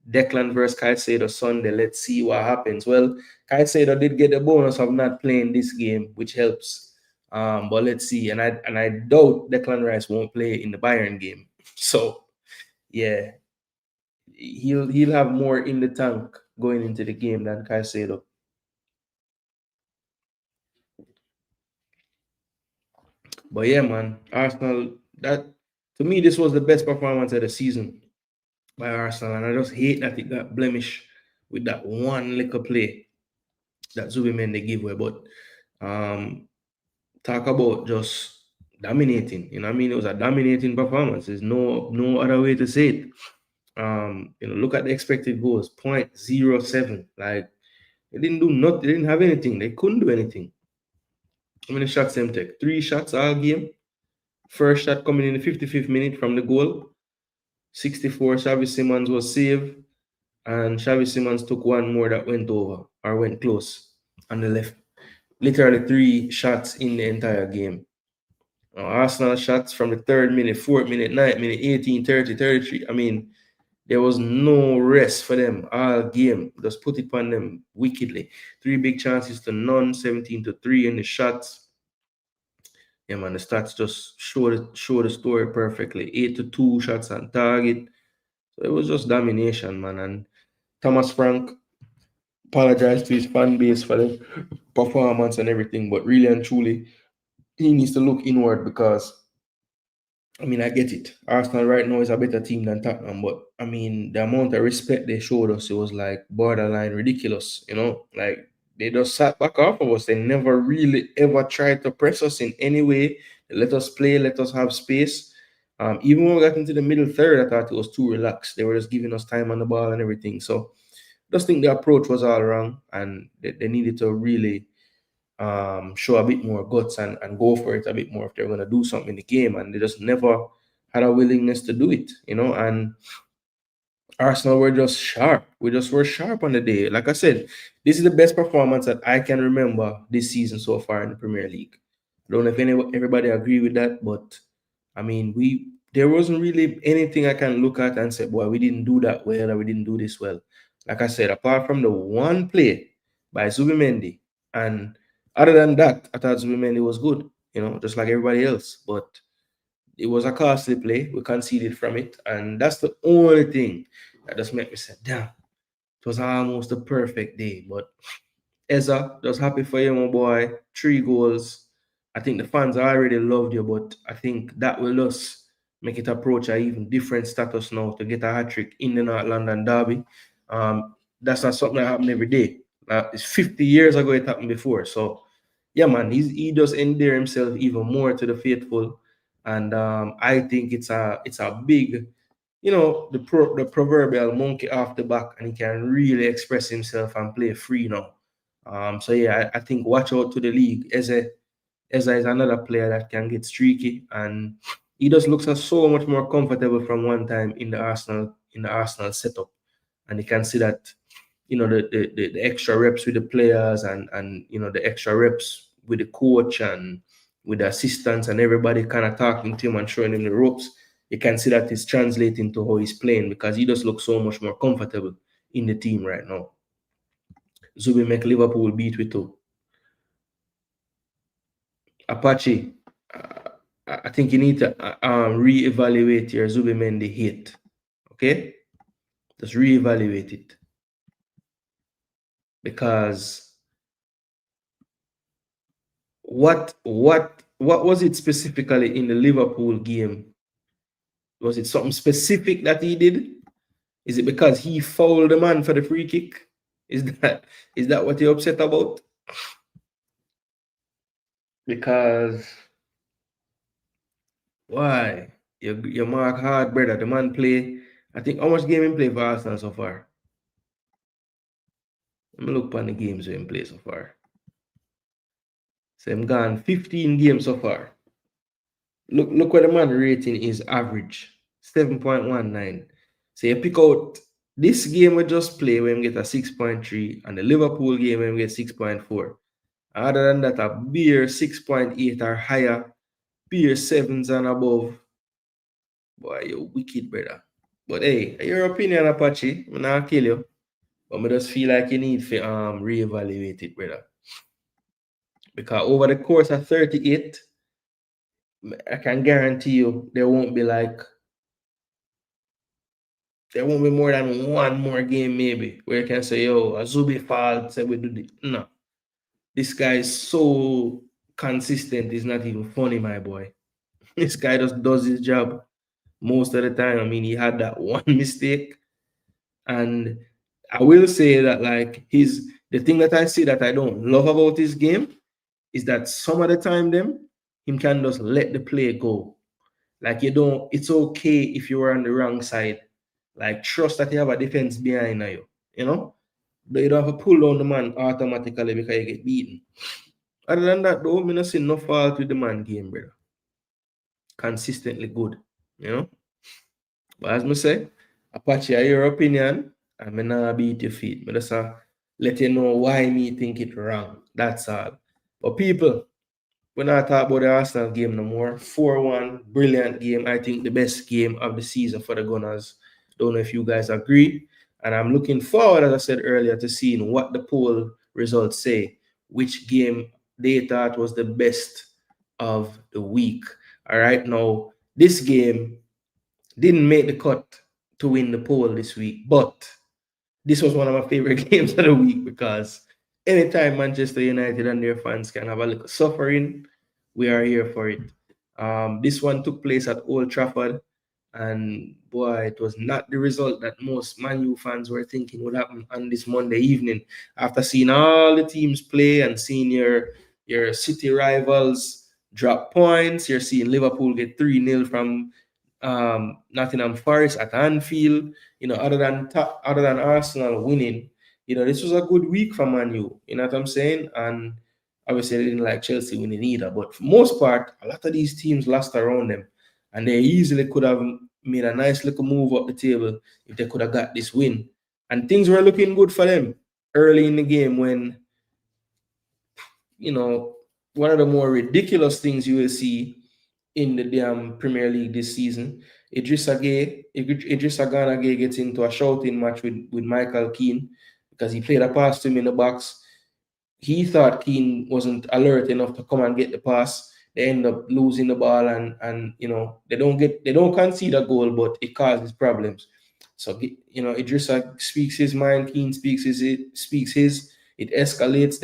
Declan versus Caicedo Sunday. Let's see what happens. Well, Caicedo did get the bonus of not playing this game, which helps. But let's see. And I doubt Declan Rice won't play in the Bayern game. So yeah, he'll have more in the tank going into the game than Caicedo. But yeah, man, Arsenal, that to me, this was the best performance of the season by Arsenal. And I just hate that it got blemished with that one little play that Zubimendi gave away. But talk about just dominating. You know what I mean? It was a dominating performance. There's no other way to say it. Look at the expected goals, 0.07. Like they didn't do nothing, they didn't have anything, they couldn't do anything. How many shots them take? 3 shots all game. First shot coming in the 55th minute from the goal. 64, Xavi Simons was saved, and Xavi Simons took one more that went over or went close on the left. Literally 3 shots in the entire game. Arsenal shots from the 3rd minute, 4th minute, 9th minute, 18, 30, 33. I mean, there was no rest for them all game. Just put it on them wickedly. 3 big chances to none, 17-3 in the shots. Yeah, man, the stats just show the story perfectly. 8-2 shots on target. So it was just domination, man. And Thomas Frank apologized to his fan base for the performance and everything, but really and truly, he needs to look inward because, I mean, I get it. Arsenal right now is a better team than Tottenham, but I mean, the amount of respect they showed us, it was like borderline ridiculous, Like they just sat back off of us. They never really ever tried to press us in any way. They let us play, let us have space. Even when we got into the middle third, I thought it was too relaxed. They were just giving us time on the ball and everything. So I just think the approach was all wrong, and they needed to really show a bit more guts and go for it a bit more if they're going to do something in the game, and they just never had a willingness to do it, and Arsenal were just sharp. We just were sharp on the day. Like I said, this is the best performance that I can remember this season so far in the Premier League. I don't know if everybody agree with that, but I mean, there wasn't really anything I can look at and say, boy, we didn't do that well or we didn't do this well. Like I said, apart from the one play by Zubimendi, and other than that, I thought Zubimendi was good, just like everybody else. But it was a costly play. We conceded from it. And that's the only thing that just made me say, damn, it was almost a perfect day. But Eza, just happy for you, my boy. 3 goals. I think the fans already loved you, but I think that will just make it approach an even different status now to get a hat-trick in the North London derby. That's not something that happened every day. It's 50 years ago it happened before. So, yeah, man, he does endear himself even more to the faithful. And I think it's a big, the proverbial monkey off the back, and he can really express himself and play free now. So yeah, I think watch out to the league. Eze is another player that can get streaky, and he just looks so much more comfortable from one time in the Arsenal setup, and you can see that, the extra reps with the players and the extra reps with the coach and with the assistants and everybody kind of talking to him and showing him the ropes. You can see that it's translating to how he's playing because he just looks so much more comfortable in the team right now. Zubi make Liverpool beat with two. Apache, I think you need to reevaluate your Zubimendi hit. Okay? Just reevaluate it. Because what was it specifically in the Liverpool game? Was it something specific that he did? Is it because he fouled the man for the free kick? Is that what you're upset about? Because why? You mark hard, brother. The man play. I think how much game he play for Arsenal so far? Let me look upon the games he play so far. So I'm gone 15 games so far. Look what the man rating is average. 7.19. So you pick out this game we just play when we get a 6.3 and the Liverpool game when we get 6.4. Other than that, a beer 6.8 or higher, beer 7s and above. Boy, you wicked, brother. But hey, your opinion, Apache, I'm not kill you. But I just feel like you need to reevaluate it, brother. Because over the course of 38, I can guarantee you there won't be more than one more game maybe where you can say, yo, Azubi fault, say we do this. No. This guy is so consistent, it's not even funny, my boy. This guy just does his job most of the time. I mean, he had that one mistake, and I will say that like the thing that I see that I don't love about his game is that some of the time him can just let the play go. Like it's okay if you were on the wrong side. Like trust that you have a defense behind you, you know? But you don't have to pull down the man automatically because you get beaten. Other than that, though, I'm not seeing no fault with the man game, brother. Consistently good, you know? But as I say, Apache, your opinion, I'm not beat your feet. But just let you know why me think it wrong. That's all. But people, we're not talking about the Arsenal game no more. 4-1, brilliant game. I think the best game of the season for the Gunners. Don't know if you guys agree. And I'm looking forward, as I said earlier, to seeing what the poll results say. Which game they thought was the best of the week. All right, now this game didn't make the cut to win the poll this week, but this was one of my favorite games of the week because anytime Manchester United and their fans can have a little suffering, we are here for it. This one took place at Old Trafford, and boy, it was not the result that most Man U fans were thinking would happen on this Monday evening. After seeing all the teams play and seeing your city rivals drop points, you're seeing Liverpool get 3-0 from Nottingham Forest at Anfield. You know, other than Arsenal winning, you know, this was a good week for Man U. You know what I'm saying? And obviously, I didn't like Chelsea winning either. But for most part, a lot of these teams lost around them, and they easily could have made a nice little move up the table if they could have got this win. And things were looking good for them early in the game when, you know, one of the more ridiculous things you will see in the damn Premier League this season. Idrissa Gana Gueye gets into a shouting match with Michael Keane because he played a pass to him in the box. He thought Keane wasn't alert enough to come and get the pass. They end up losing the ball and you know they don't concede a goal, but it causes problems. So you know Idrissa speaks his mind, Keane speaks his. It escalates.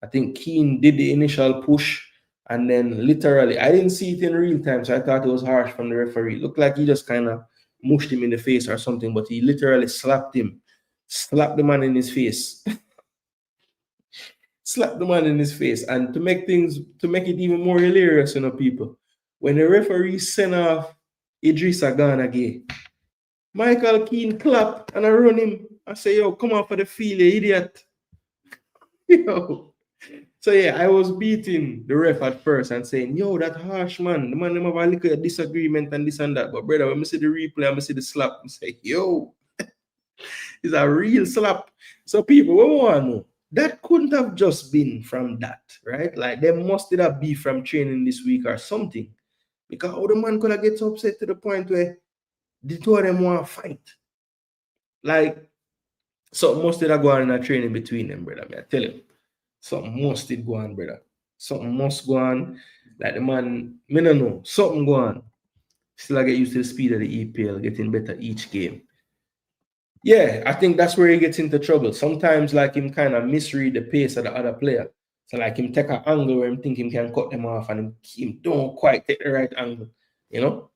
I think Keane did the initial push. And then literally, I didn't see it in real time, so I thought it was harsh from the referee. It looked like he just kind of mushed him in the face or something, but he literally slapped the man in his face. Slapped the man in his face. And to make it even more hilarious, you know, people, when the referee sent off Idrissa Gana Gueye, Michael Keane clapped and I run him. I say, yo, come on for the field, you idiot. Yo. So yeah, I was beating the ref at first and saying, yo, that harsh man. The man have a little disagreement and this and that. But brother, when I see the replay, I see the slap, I say, yo, it's a real slap. So people, we want to know, that couldn't have just been from that, right? Like there must have been from training this week or something. Because how the man could have get upset to the point where the two of them want to fight. Like, something must have gone in a training between them, brother. I tell you. Something must did go on, brother. Something must go on. Like the man, me no know. Something go on. Still I get used to the speed of the EPL, getting better each game. Yeah, I think that's where he gets into trouble. Sometimes like him kind of misread the pace of the other player. So like him take an angle where him think him can cut them off and him don't quite take the right angle. You know?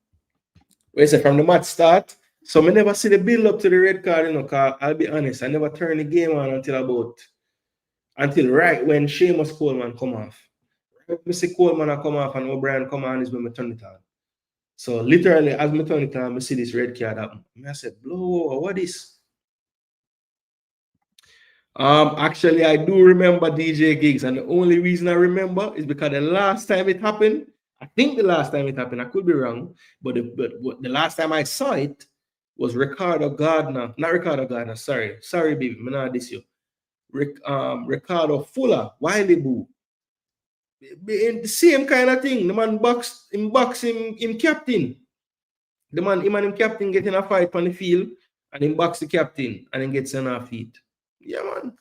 Where say from the match start. So me never see the build up to the red card, you know, cause I'll be honest, I never turn the game on until right when Seamus Coleman come off. Right when see Coleman come off and O'Brien come on is when I turn it on. So literally, as I turn it on, I see this red card happen. I said, blow, what is? Actually, I do remember DJ Gigs, and the only reason I remember is because the last time it happened, I think the last time it happened, I could be wrong, but the last time I saw it was Ricardo Gardner, not Ricardo Gardner, sorry, baby, I'm not this you. Ricardo Fuller, Wiley Boo. The same kind of thing. The man him captain. The man, him and him captain get in a fight on the field and him box the captain and then gets sent off feet. Yeah, man.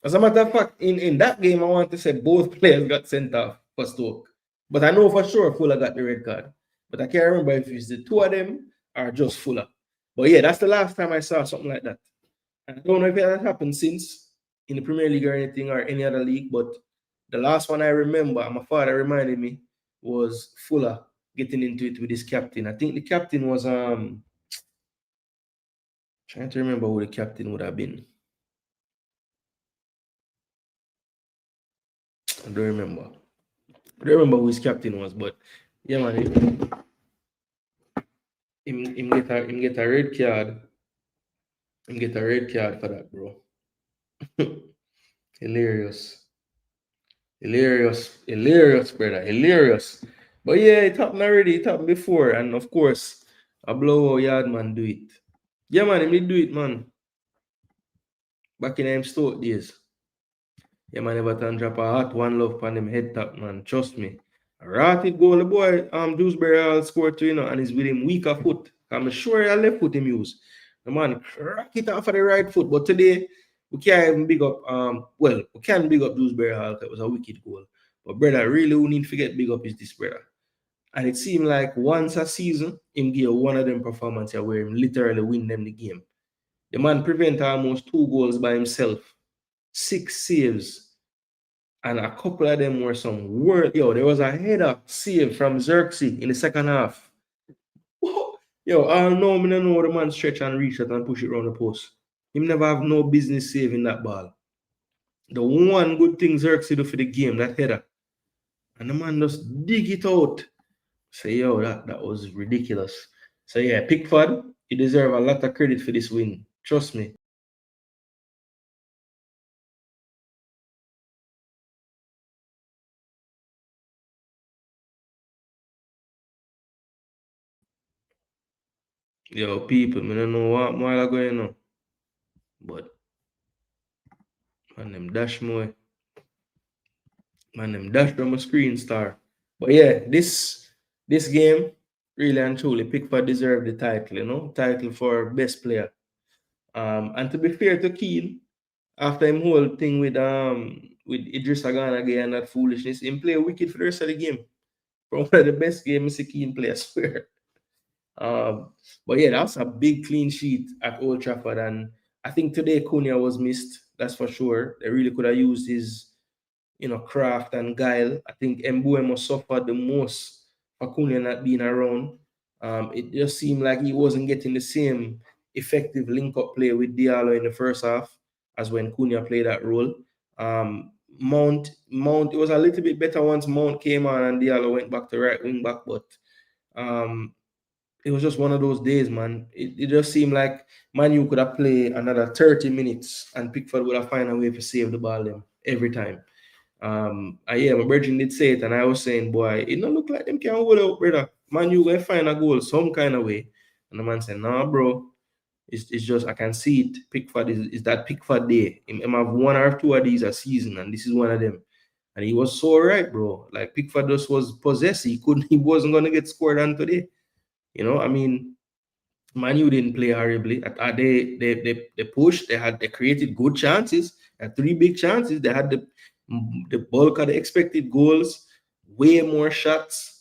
As a matter of fact, in that game, I want to say both players got sent off for Stoke. But I know for sure Fuller got the red card. But I can't remember if it's the two of them or just Fuller. But yeah, that's the last time I saw something like that. I don't know if it has happened since in the Premier League or anything or any other league, but the last one I remember, my father reminded me, was Fuller getting into it with his captain. I think the captain was trying Trying to remember who the captain would have been. I don't remember. I don't remember who his captain was, but yeah, man, him get a red card. Him get a red card for that, bro. Hilarious. Hilarious, brother. Hilarious. But yeah, it happened already. It happened before. And of course, a blowout yard man do it. Yeah, man, him did do it, man. Back in them Stoke days. Yeah, man, Everton drop a hot one love on them head top, man. Trust me. A rotted goal, the boy, Dewsbury all scored two, and he's with him weaker foot. I'm sure he left foot him use. The man crack it off for the right foot. But today, we can't even big up, we can big up Dewsbury Hall. It was a wicked goal. But brother, really, we need to get big up is this brother. And it seemed like once a season, him give one of them performances where him literally win them the game. The man prevent almost 2 goals by himself, 6 saves, and a couple of them were some world. Yo, there was a header save from Xerxes in the second half. Yo, I know me don't know the man stretch and reach it and push it around the post. Him never have no business saving that ball. The one good thing Xerxes do for the game, that header. And the man just dig it out. Say, yo, that was ridiculous. So yeah, Pickford, he deserve a lot of credit for this win. Trust me. Yo, people, I don't know what more are going on. But man, them dash more. Man, them dash from a screen star. But yeah, this game, really and truly, Pickford deserved the title, title for best player. And to be fair to Keane, after him whole thing with Idris Agana again and that foolishness, him play wicked for the rest of the game. From one of the best games Keane play, I swear. But yeah, that's a big clean sheet at Old Trafford, and I think today Cunha was missed. That's for sure. They really could have used his, craft and guile. I think Mbuemo suffered the most for Cunha not being around. It just seemed like he wasn't getting the same effective link-up play with Diallo in the first half as when Cunha played that role. Mount, it was a little bit better once Mount came on and Diallo went back to right wing back, but it was just one of those days, man. It just seemed like Manu could have played another 30 minutes and Pickford would have found a way to save the ball them every time. Yeah, my brethren did say it, and I was saying, boy, it don't look like them can hold out, brother. Manu will find a goal some kind of way. And the man said, nah, bro. It's just I can see it. Pickford is that Pickford day. He have 1 or 2 of these a season, and this is one of them. And he was so right, bro. Like Pickford just was possessed. He wasn't gonna get scored on today. I mean, Manu didn't play horribly. They pushed. They created good chances. They had 3 big chances. They had the bulk of the expected goals, way more shots.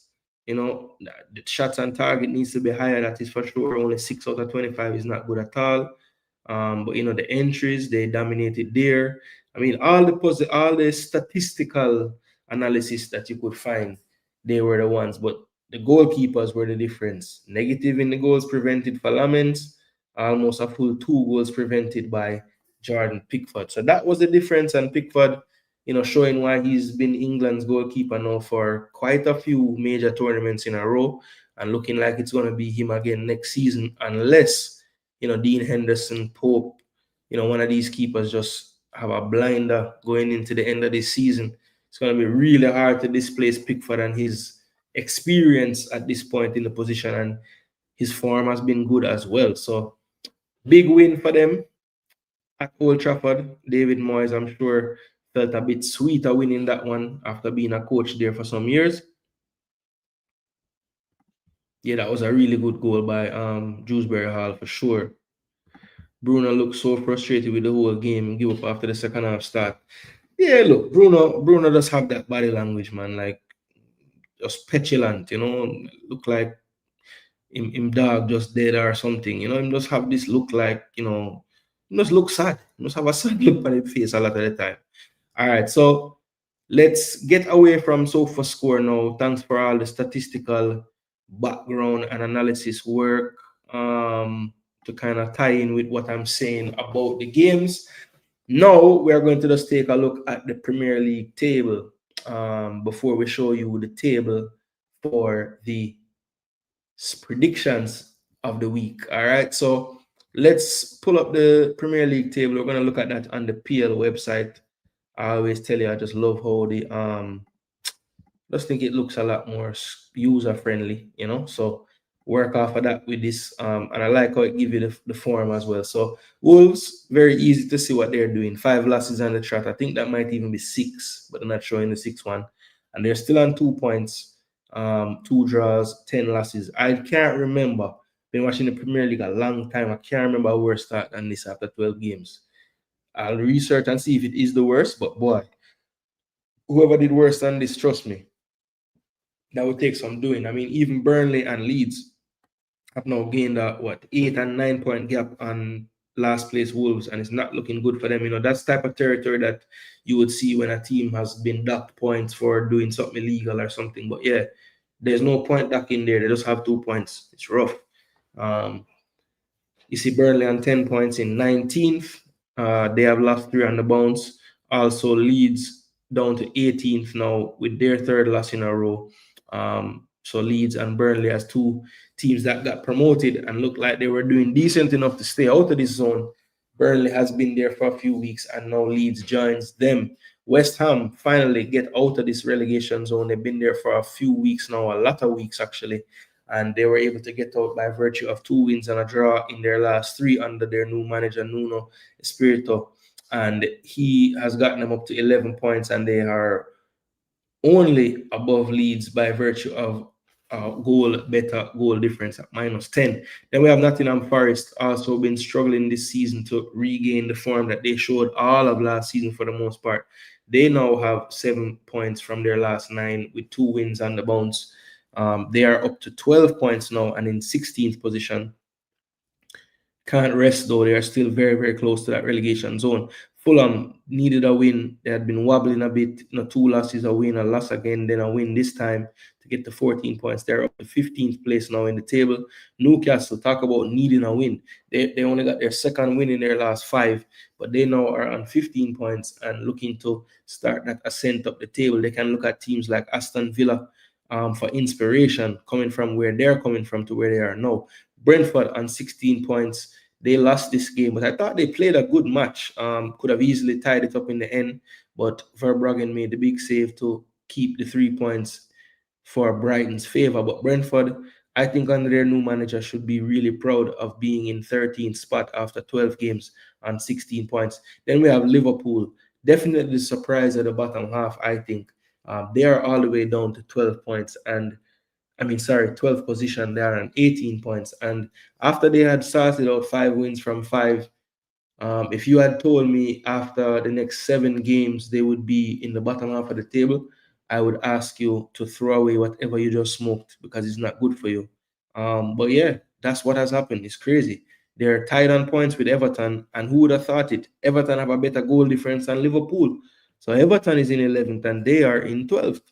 The shots on target needs to be higher. That is for sure. Only 6 out of 25 is not good at all. But the entries, they dominated there. I mean, all the statistical analysis that you could find, they were the ones. But the goalkeepers were the difference. Negative in the goals prevented for Lamens, almost a full 2 goals prevented by Jordan Pickford. So that was the difference. And Pickford, showing why he's been England's goalkeeper now for quite a few major tournaments in a row, and looking like it's going to be him again next season, unless, Dean Henderson, Pope, one of these keepers just have a blinder going into the end of this season. It's going to be really hard to displace Pickford and his experience at this point in the position, and his form has been good as well. So big win for them at Old Trafford. David Moyes, I'm sure, felt a bit sweeter winning that one after being a coach there for some years. Yeah, that was a really good goal by Dewsbury Hall for sure. Bruno looked so frustrated with the whole game and give up after the second half start. Yeah, look, Bruno does have that body language, man. Like, just petulant, look like him dog just dead or something. Him just have this look like, he just look sad. He just have a sad look on his face a lot of the time. All right, so let's get away from SofaScore now. Thanks for all the statistical background and analysis work. to kind of tie in with what I'm saying about the games. Now we are going to just take a look at the Premier League table before we show you the table for the predictions of the week. All right, so let's pull up the Premier League table. We're going to look at that on the PL website. I always tell you, I just love how the just think it looks a lot more user friendly, you know. So work off of that with this, and I like how it gives you the form as well. So Wolves, very easy to see what they're doing. 5 losses on the trot. I think that might even be 6, but they're not showing the 6th one, and they're still on 2 points, 2 draws, 10 losses. I can't remember. Been watching the Premier League a long time. I can't remember a worse start than this after 12 games. I'll research and see if it is the worst, but boy, whoever did worse than this, trust me, that would take some doing. I mean, even Burnley and Leeds have now gained a 8 and 9 point gap on last place Wolves, and it's not looking good for them. You know, that's type of territory that you would see when a team has been docked points for doing something illegal or something. But yeah, there's no point docking there. They just have 2 points. It's rough. You see Burnley on 10 points in 19th. They have lost 3 on the bounce. Also, Leeds down to 18th now with their 3rd loss in a row. So Leeds and Burnley as 2 teams that got promoted and looked like they were doing decent enough to stay out of this zone. Burnley has been there for a few weeks, and now Leeds joins them. West Ham finally get out of this relegation zone. They've been there for a few weeks now, a lot of weeks actually, and they were able to get out by virtue of 2 wins and a draw in their last 3 under their new manager, Nuno Espirito. And he has gotten them up to 11 points, and they are only above Leeds by virtue of better goal difference at -10. Then we have Nottingham Forest, also been struggling this season to regain the form that they showed all of last season for the most part. They now have 7 points from their last 9 with 2 wins on the bounce. They are up to 12 points now and in 16th position. Can't rest though. They are still very, very close to that relegation zone. Fulham needed a win. They had been wobbling a bit. 2 losses, a win, a loss again, then a win this time to get to 14 points. They're up to 15th place now in the table. Newcastle, talk about needing a win. They only got their 2nd win in their last 5, but they now are on 15 points and looking to start that ascent up the table. They can look at teams like Aston Villa for inspiration, coming from where they're coming from to where they are now. Brentford on 16 points. They lost this game, but I thought they played a good match. Could have easily tied it up in the end, but Verbruggen made the big save to keep the 3 points for Brighton's favor. But Brentford, I think under their new manager, should be really proud of being in 13th spot after 12 games on 16 points. Then we have Liverpool. Definitely surprised at the bottom half, I think. They are all the way down to 12 points, and 12th position. They are on 18 points. And after they had started out 5 wins from 5, if you had told me after the next 7 games they would be in the bottom half of the table, I would ask you to throw away whatever you just smoked because it's not good for you. But yeah, that's what has happened. It's crazy. They're tied on points with Everton, and who would have thought it? Everton have a better goal difference than Liverpool. So Everton is in 11th and they are in 12th.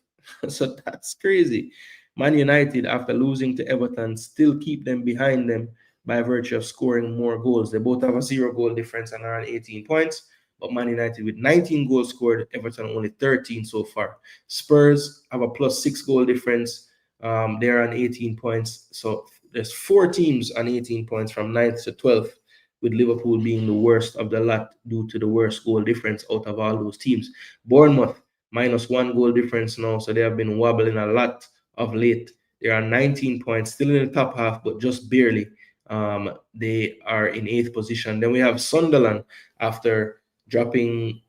So that's crazy. Man United, after losing to Everton, still keep them behind them by virtue of scoring more goals. They both have a 0 goal difference and are on 18 points. But Man United with 19 goals scored, Everton only 13 so far. Spurs have a +6 goal difference. They're on 18 points. So there's 4 teams on 18 points from 9th to 12th, with Liverpool being the worst of the lot due to the worst goal difference out of all those teams. Bournemouth, -1 goal difference now, so they have been wobbling a lot of late. They are 19 points, still in the top half, but just barely. They are in 8th position. Then we have Sunderland after dropping,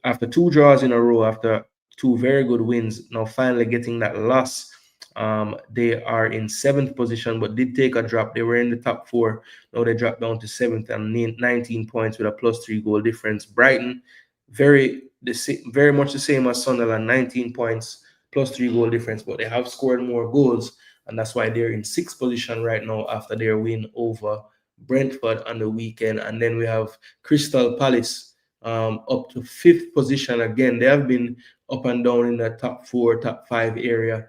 after 2 draws in a row, after 2 very good wins, now finally getting that loss. They are in 7th position, but did take a drop. They were in the top 4. Now they dropped down to 7th and 19 points with a +3 goal difference. Brighton, very much the same as Sunderland, 19 points, +3 goal difference, but they have scored more goals, and that's why they're in 6th position right now after their win over Brentford on the weekend. And then we have Crystal Palace up to 5th position again. They have been up and down in the top 4, top 5 area.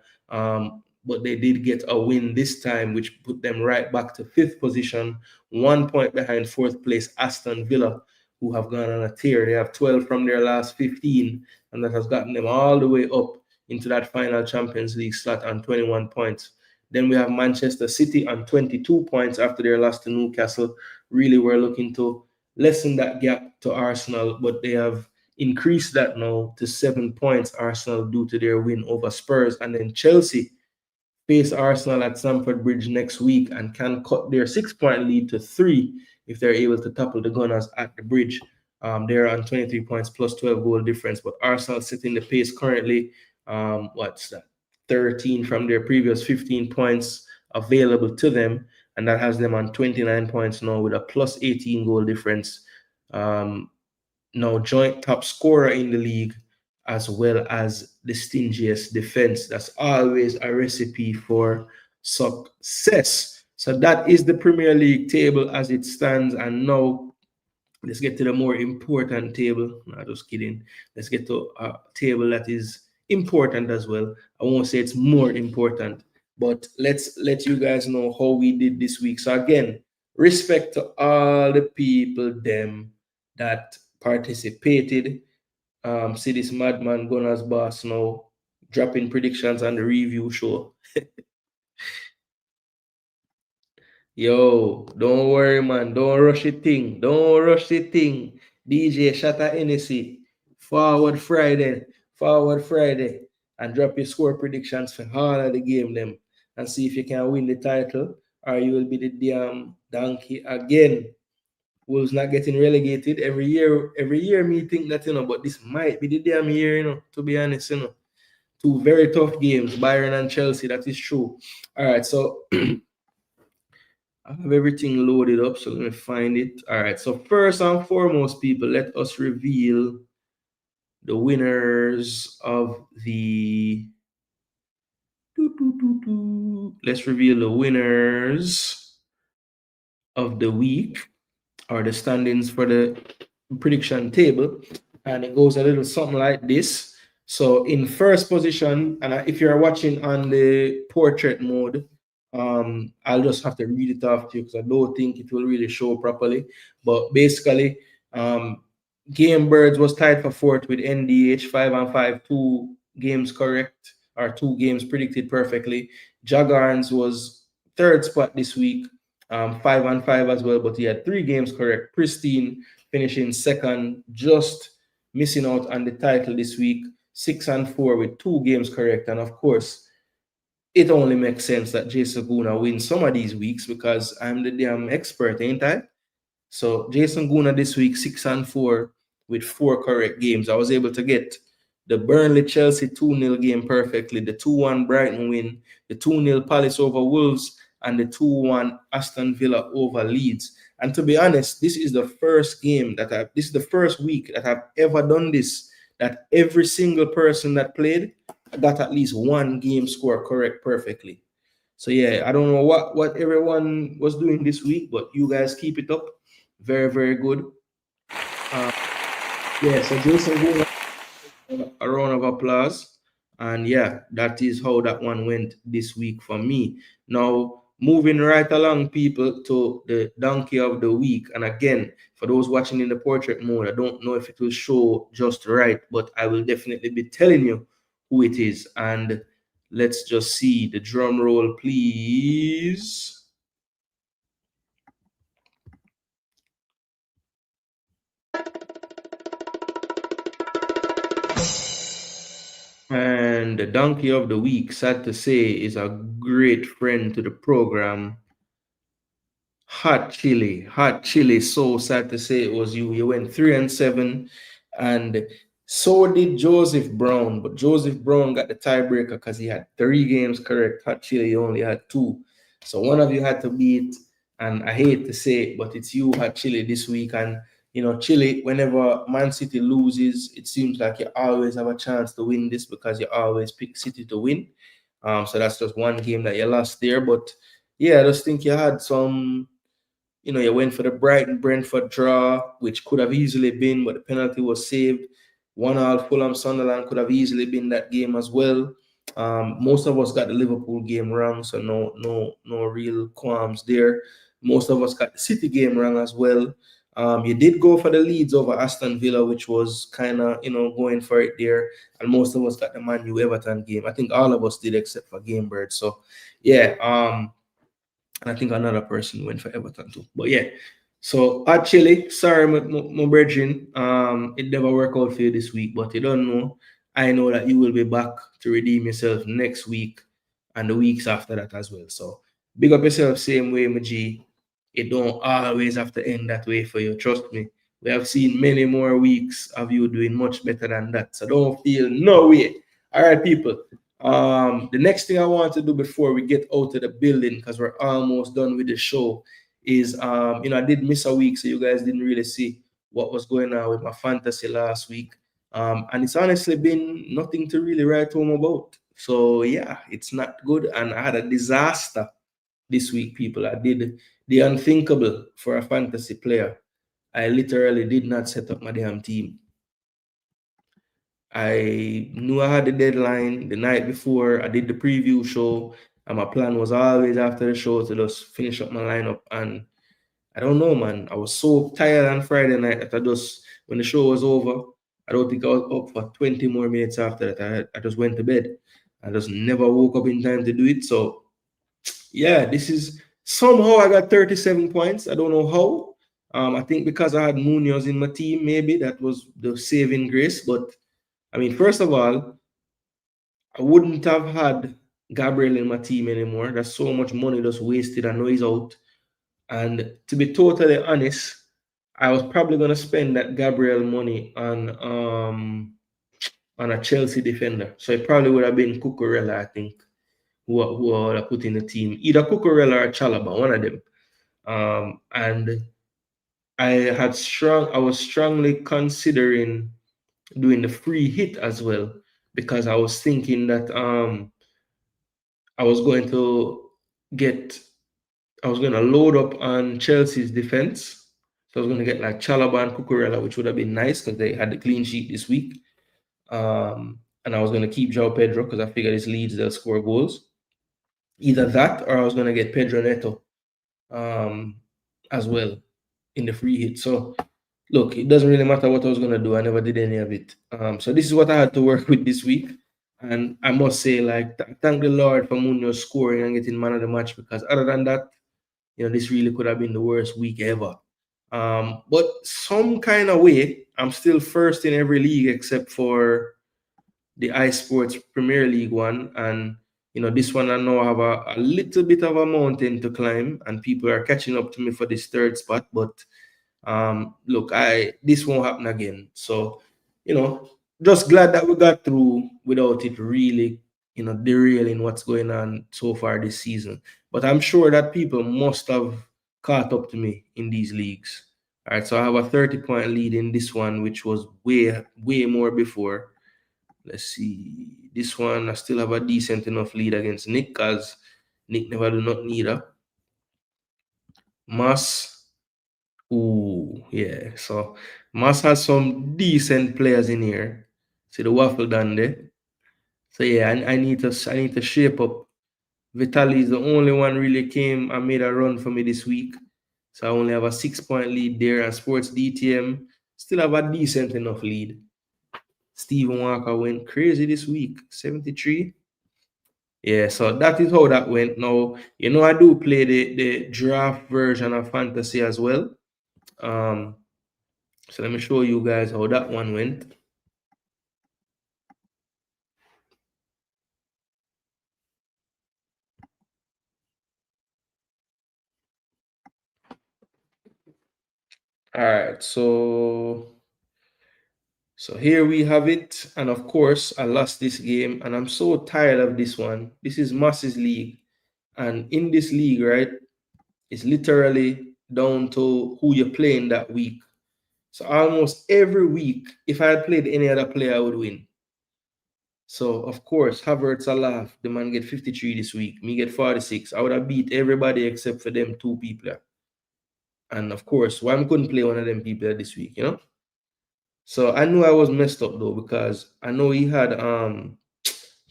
but they did get a win this time, which put them right back to 5th position, 1 point behind 4th place Aston Villa, who have gone on a tear. They have 12 from their last 15, and that has gotten them all the way up into that final Champions League slot on 21 points. Then we have Manchester City on 22 points after their loss to Newcastle. Really, we're looking to lessen that gap to Arsenal, but they have increased that now to 7 points, Arsenal, due to their win over Spurs. And then Chelsea face Arsenal at Stamford Bridge next week and can cut their 6-point lead to 3 if they're able to topple the Gunners at the Bridge. They're on 23 points plus 12 goal difference, but Arsenal sitting the pace currently. What's that? 13 from their previous 15 points available to them, and that has them on 29 points now with a plus 18 goal difference. Now joint top scorer in the league, as well as the stingiest defense. That's always a recipe for success. So that is the Premier League table as it stands. And now let's get to the more important table. No, just kidding. Let's get to a table that is important as well. I won't say it's more important, but let's let you guys know how we did this week. So again, respect to all the people them that participated. See this madman Gunners boss now dropping predictions on the review show. Yo, don't worry, man. Don't rush it thing. Don't rush it thing. DJ Shatta Hennessy. Forward Friday. And drop your score predictions for all of the game them. And see if you can win the title or you will be the damn donkey again. Wolves not getting relegated every year. Every year, me think that, but this might be the damn year, to be honest, 2 very tough games, Bayern and Chelsea, that is true. All right, so I have everything loaded up, so let me find it. All right, so first and foremost, people, let us reveal the winners of the... Let's reveal the winners of the week, or the standings for the prediction table, and it goes a little something like this. So in first position, and if you're watching on the portrait mode, I'll just have to read it off to you because I don't think it will really show properly. But basically, Game Birds was tied for 4th with NDH 5 and 5, 2 games correct, or 2 games predicted perfectly. Jagarns was 3rd spot this week, 5 and 5 as well, but he had 3 games correct. Pristine finishing 2nd, just missing out on the title this week, 6 and 4 with 2 games correct. And of course, it only makes sense that Jason Gooner wins some of these weeks because I'm the damn expert, ain't I? So Jason Gooner this week, 6 and 4 with 4 correct games. I was able to get the Burnley Chelsea 2-0 game perfectly, the 2-1 Brighton win, the 2-0 Palace over Wolves, and the 2-1 Aston Villa over Leeds. And to be honest, this is the first game this is the first week that I've ever done this, that every single person that played got at least 1 game score correct perfectly. So yeah, I don't know what everyone was doing this week, but you guys keep it up. Very, very good. Yeah, so Jason Gooner, a round of applause. And yeah, that is how that one went this week for me. Now, moving right along, people, to the donkey of the week. And again, for those watching in the portrait mode, I don't know if it will show just right, but I will definitely be telling you who it is. And let's just see the drum roll, please. And the donkey of the week, sad to say, is a great friend to the program. Hot chili. So sad to say it was you. You went 3 and 7, and so did Joseph Brown. But Joseph Brown got the tiebreaker because he had 3 games correct. Hot chili only had 2. So one of you had to beat, and I hate to say it, but it's you, Hot Chili, this week. And Chile, whenever Man City loses, it seems like you always have a chance to win this because you always pick City to win. So that's just one game that you lost there. But yeah, I just think you had some, you went for the Brighton Brentford draw, which could have easily been, but the penalty was saved. 1-1 Fulham Sunderland could have easily been that game as well. Most of us got the Liverpool game wrong, so no real qualms there. Most of us got the City game wrong as well. You did go for the Leeds over Aston Villa, which was kind of going for it there, and most of us got the Man U Everton game. I think all of us did except for Gamebird. So yeah, and I think another person went for Everton too. But yeah, so actually, sorry, my brethren, it never worked out for you this week, but you don't know. I know that you will be back to redeem yourself next week and the weeks after that as well. So big up yourself, same way, my G. It don't always have to end that way for you. Trust me. We have seen many more weeks of you doing much better than that. So don't feel no way. All right, people. The next thing I want to do before we get out of the building, because we're almost done with the show, is I did miss a week, so you guys didn't really see what was going on with my fantasy last week. And it's honestly been nothing to really write home about. So yeah, it's not good. And I had a disaster this week, people. I did the unthinkable for a fantasy player. I literally did not set up my damn team. I knew I had the deadline the night before. I did the preview show, and my plan was always after the show to just finish up my lineup. And I don't know, man. I was so tired on Friday night that when the show was over, I don't think I was up for 20 more minutes after that. I just went to bed. I just never woke up in time to do it. So, yeah, this is somehow I got 37 points. I don't know how. I think because I had Munoz in my team, maybe that was the saving grace. But I mean, first of all, I wouldn't have had Gabriel in my team anymore. That's so much money just wasted. I know he's out. And to be totally honest, I was probably gonna spend that Gabriel money on a Chelsea defender. So it probably would have been Cucurella, I think, who I would have put in the team. Either Cucurella or Chalaba, one of them. And I was strongly considering doing the free hit as well, because I was thinking that I was going to get I was going to load up on Chelsea's defense. So I was going to get like Chalaba and Cucurella, which would have been nice because they had the clean sheet this week. And I was going to keep João Pedro because I figured it's Leeds, they'll score goals. Either that or I was going to get Pedro Neto as well in the free hit. So look, it doesn't really matter what I was going to do. I never did any of it. So this is what I had to work with this week. And I must say, like, thank the Lord for Munoz scoring and getting man of the match, because other than that, this really could have been the worst week ever. But some kind of way, I'm still first in every league except for the iSports Premier League one. And, this one I know I have a little bit of a mountain to climb, and people are catching up to me for this third spot. But look, this won't happen again. So, just glad that we got through without it really, derailing what's going on so far this season. But I'm sure that people must have caught up to me in these leagues. All right, so I have a 30-point lead in this one, which was way, way more before. Let's see. This one, I still have a decent enough lead against Nick, because Nick never do not need her. Mas. Ooh, yeah. So Mas has some decent players in here. See the waffle done there. So yeah, I need to shape up. Vitali is the only one really came and made a run for me this week. So I only have a 6-point lead there, and Sports DTM still have a decent enough lead. Stephen Walker went crazy this week, 73. Yeah, so that is how that went. Now, I do play the draft version of fantasy as well. So let me show you guys how that one went. All right, so here we have it. And of course, I lost this game, and I'm so tired of this one. This is Masses League. And in this league, right, it's literally down to who you're playing that week. So almost every week, if I had played any other player, I would win. So, of course, Havertz, a laugh. The man get 53 this week. Me get 46. I would have beat everybody except for them two people. And, of course, why I couldn't play one of them people this week, So, I knew I was messed up, though, because I know he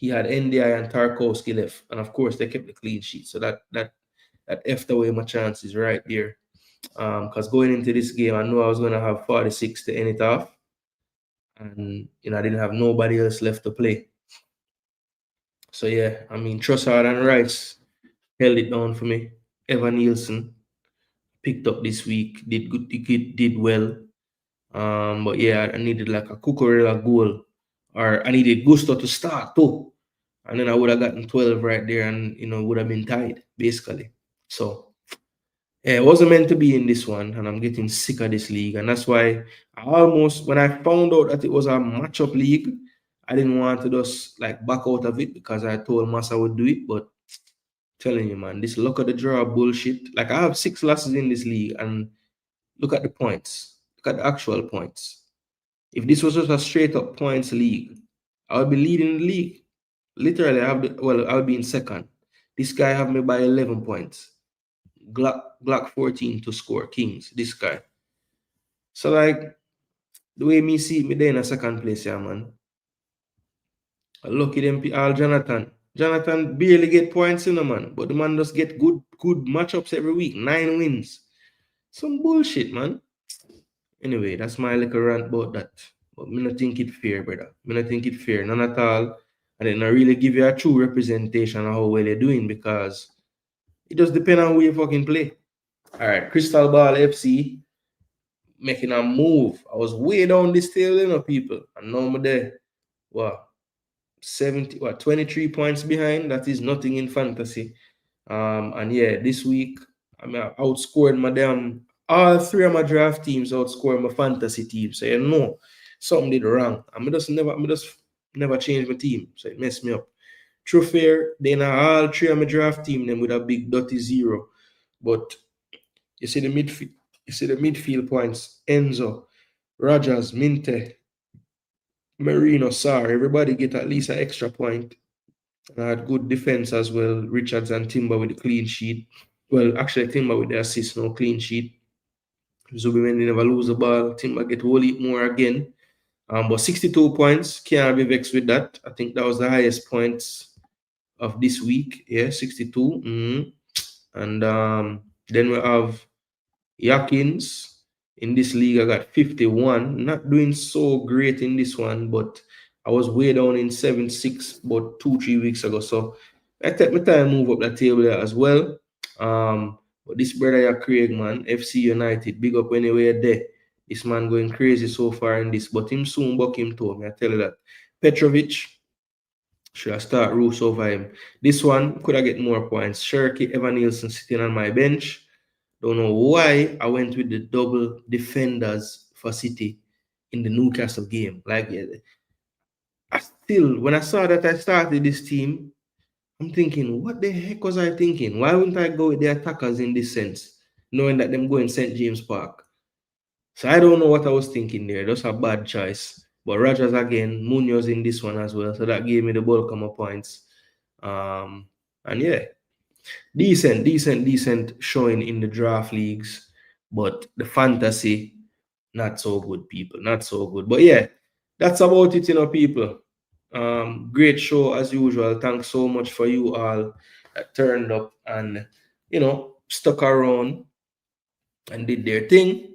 he had NDI and Tarkowski left, and of course they kept the clean sheet. So that effed away my chances right there. Because going into this game, I knew I was gonna have 46 to end it off, and I didn't have nobody else left to play. So yeah, I mean Trossard and Rice held it down for me. Evan Nielsen picked up this week, did good, did well. But yeah, I needed like a Cucurella goal, or I needed Gusto to start too, and then I would have gotten 12 right there, and would have been tied basically. So yeah, it wasn't meant to be in this one, and I'm getting sick of this league, and that's why when I found out that it was a matchup league, I didn't want to just like back out of it because I told Massa I would do it, but telling you, man, this luck of the draw bullshit. Like I have 6 losses in this league, and look at the points. Look at the actual points. If this was just a straight up points league, I would be leading the league. Literally, I would be in second. This guy have me by 11 points. Glock 14 to score Kings. This guy. So like the way me see me there in a second place, yeah, man. Lucky them all Jonathan. Jonathan barely get points, man. But the man just get good matchups every week. 9 wins. Some bullshit, man. Anyway, that's my little rant about that. But me not think it fair, brother. Me not think it fair, none at all. And then I really give you a true representation of how well they're doing, because it just depends on who you fucking play. All right, Crystal Ball FC making a move. I was way down this table, people. And now I'm there. Wow. 23 points behind. That is nothing in fantasy. And yeah, this week I outscored my damn all 3 of my draft teams outscored my fantasy team. So something did wrong. I just never changed my team. So it messed me up. True fair, then all 3 of my draft team them with a big dirty 0. But you see the midfield points: Enzo, Rogers, Minte, Marino, Sarr. Everybody get at least an extra point. And I had good defense as well. Richards and Timber with the clean sheet. Well, actually, Timber with the assist, no clean sheet. Zubimendi never lose the ball. Timber get whole heap more again. But 62 points, can't be vexed with that. I think that was the highest points of this week. Yeah, 62. And then we have Yakins. In this league, I got 51. Not doing so great in this one, but I was way down in 7-6 about 2-3 weeks ago. So I take my time move up the table there as well. But this brother here, Craig, man, FC United, big up anywhere there. This man going crazy so far in this, but him soon buck him too. I tell you that. Petrovic, should I start Roos over him? This one, could I get more points? Shirky, Evan Nielsen sitting on my bench. Don't know why I went with the double defenders for City in the Newcastle game. Like, when I saw that I started this team, I'm thinking, what the heck was I thinking? Why wouldn't I go with the attackers in this sense, knowing that them going St. James Park? So I don't know what I was thinking there. That's a bad choice. But Rogers again, Munoz in this one as well. So that gave me the bulk of my points. And yeah, decent showing in the draft leagues. But the fantasy, not so good, people. Not so good. But yeah, that's about it, people. Great show as usual. Thanks so much for you all that turned up and stuck around and did their thing.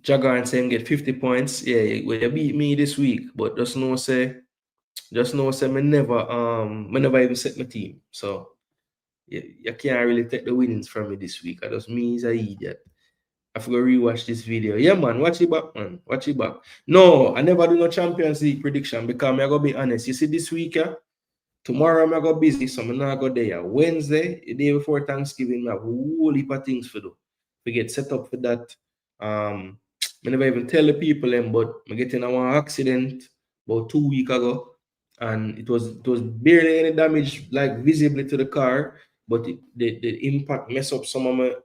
Jagger and Sam get 50 points. Yeah, well, you beat me this week, but just know say me never even set my team. So you can't really take the winnings from me this week. I just me is an idiot. I forgot to rewatch this video. Yeah, man, watch it back, man. Watch it back. No, I never do no Champions League prediction because I'm gonna be honest. You see this week, tomorrow I'm gonna go busy, so I'm not go there. Wednesday, the day before Thanksgiving, I have a whole heap of things to do. We get set up for that. I never even tell the people them, but I get in an accident about 2 weeks ago, and it was barely any damage like visibly to the car, but the impact mess up some of my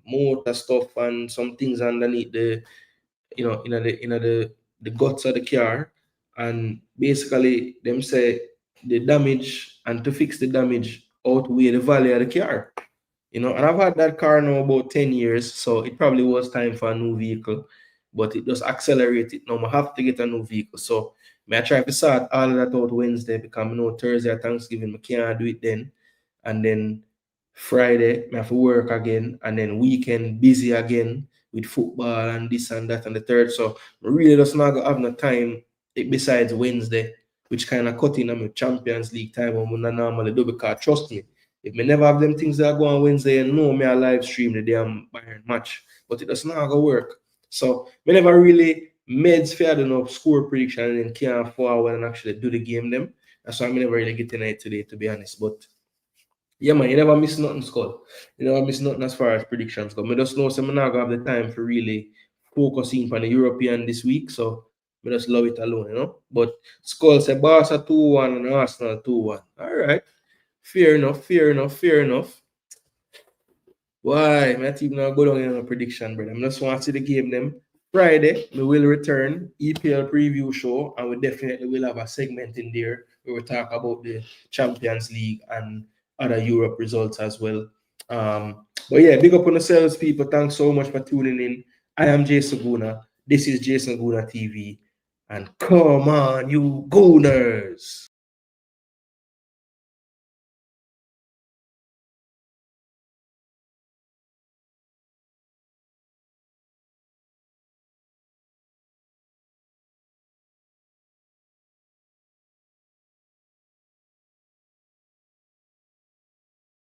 motor stuff and some things underneath the the guts of the car, and basically them say the damage and to fix the damage outweigh the value of the car. And I've had that car now about 10 years, so it probably was time for a new vehicle, but it just accelerated. Now I have to get a new vehicle. So I try to sort all of that out Wednesday because I know Thursday or Thanksgiving, I can't do it then. And then Friday, I have to work again. And then weekend, busy again with football and this and that and the third. So I really just not gonna have no time besides Wednesday, which kind of cut in on my Champions League time when I normally do because trust me, if me never have them things that go on Wednesday and know me I live stream the damn Bayern match, but it does not go work. So we never really made fair enough score prediction and then can't forward and actually do the game them. That's why I'm never really getting it today, to be honest. But yeah, man, you never miss nothing, Skull. You never miss nothing as far as predictions go. I just know I'm not gonna have the time for really focusing on the European this week, so I just love it alone, you know. But Skull said Barca 2-1 and Arsenal 2-1. All right. Fair enough, fair enough, fair enough. Why? My team now go down in a prediction, brother. I just want to see the game them. Friday, we will return EPL preview show, and we definitely will have a segment in there where we talk about the Champions League and other Europe results as well. But yeah, big up on yourselves, people. Thanks so much for tuning in. I am Jason Gooner. This is Jason Gooner TV. And come on, you Gooners.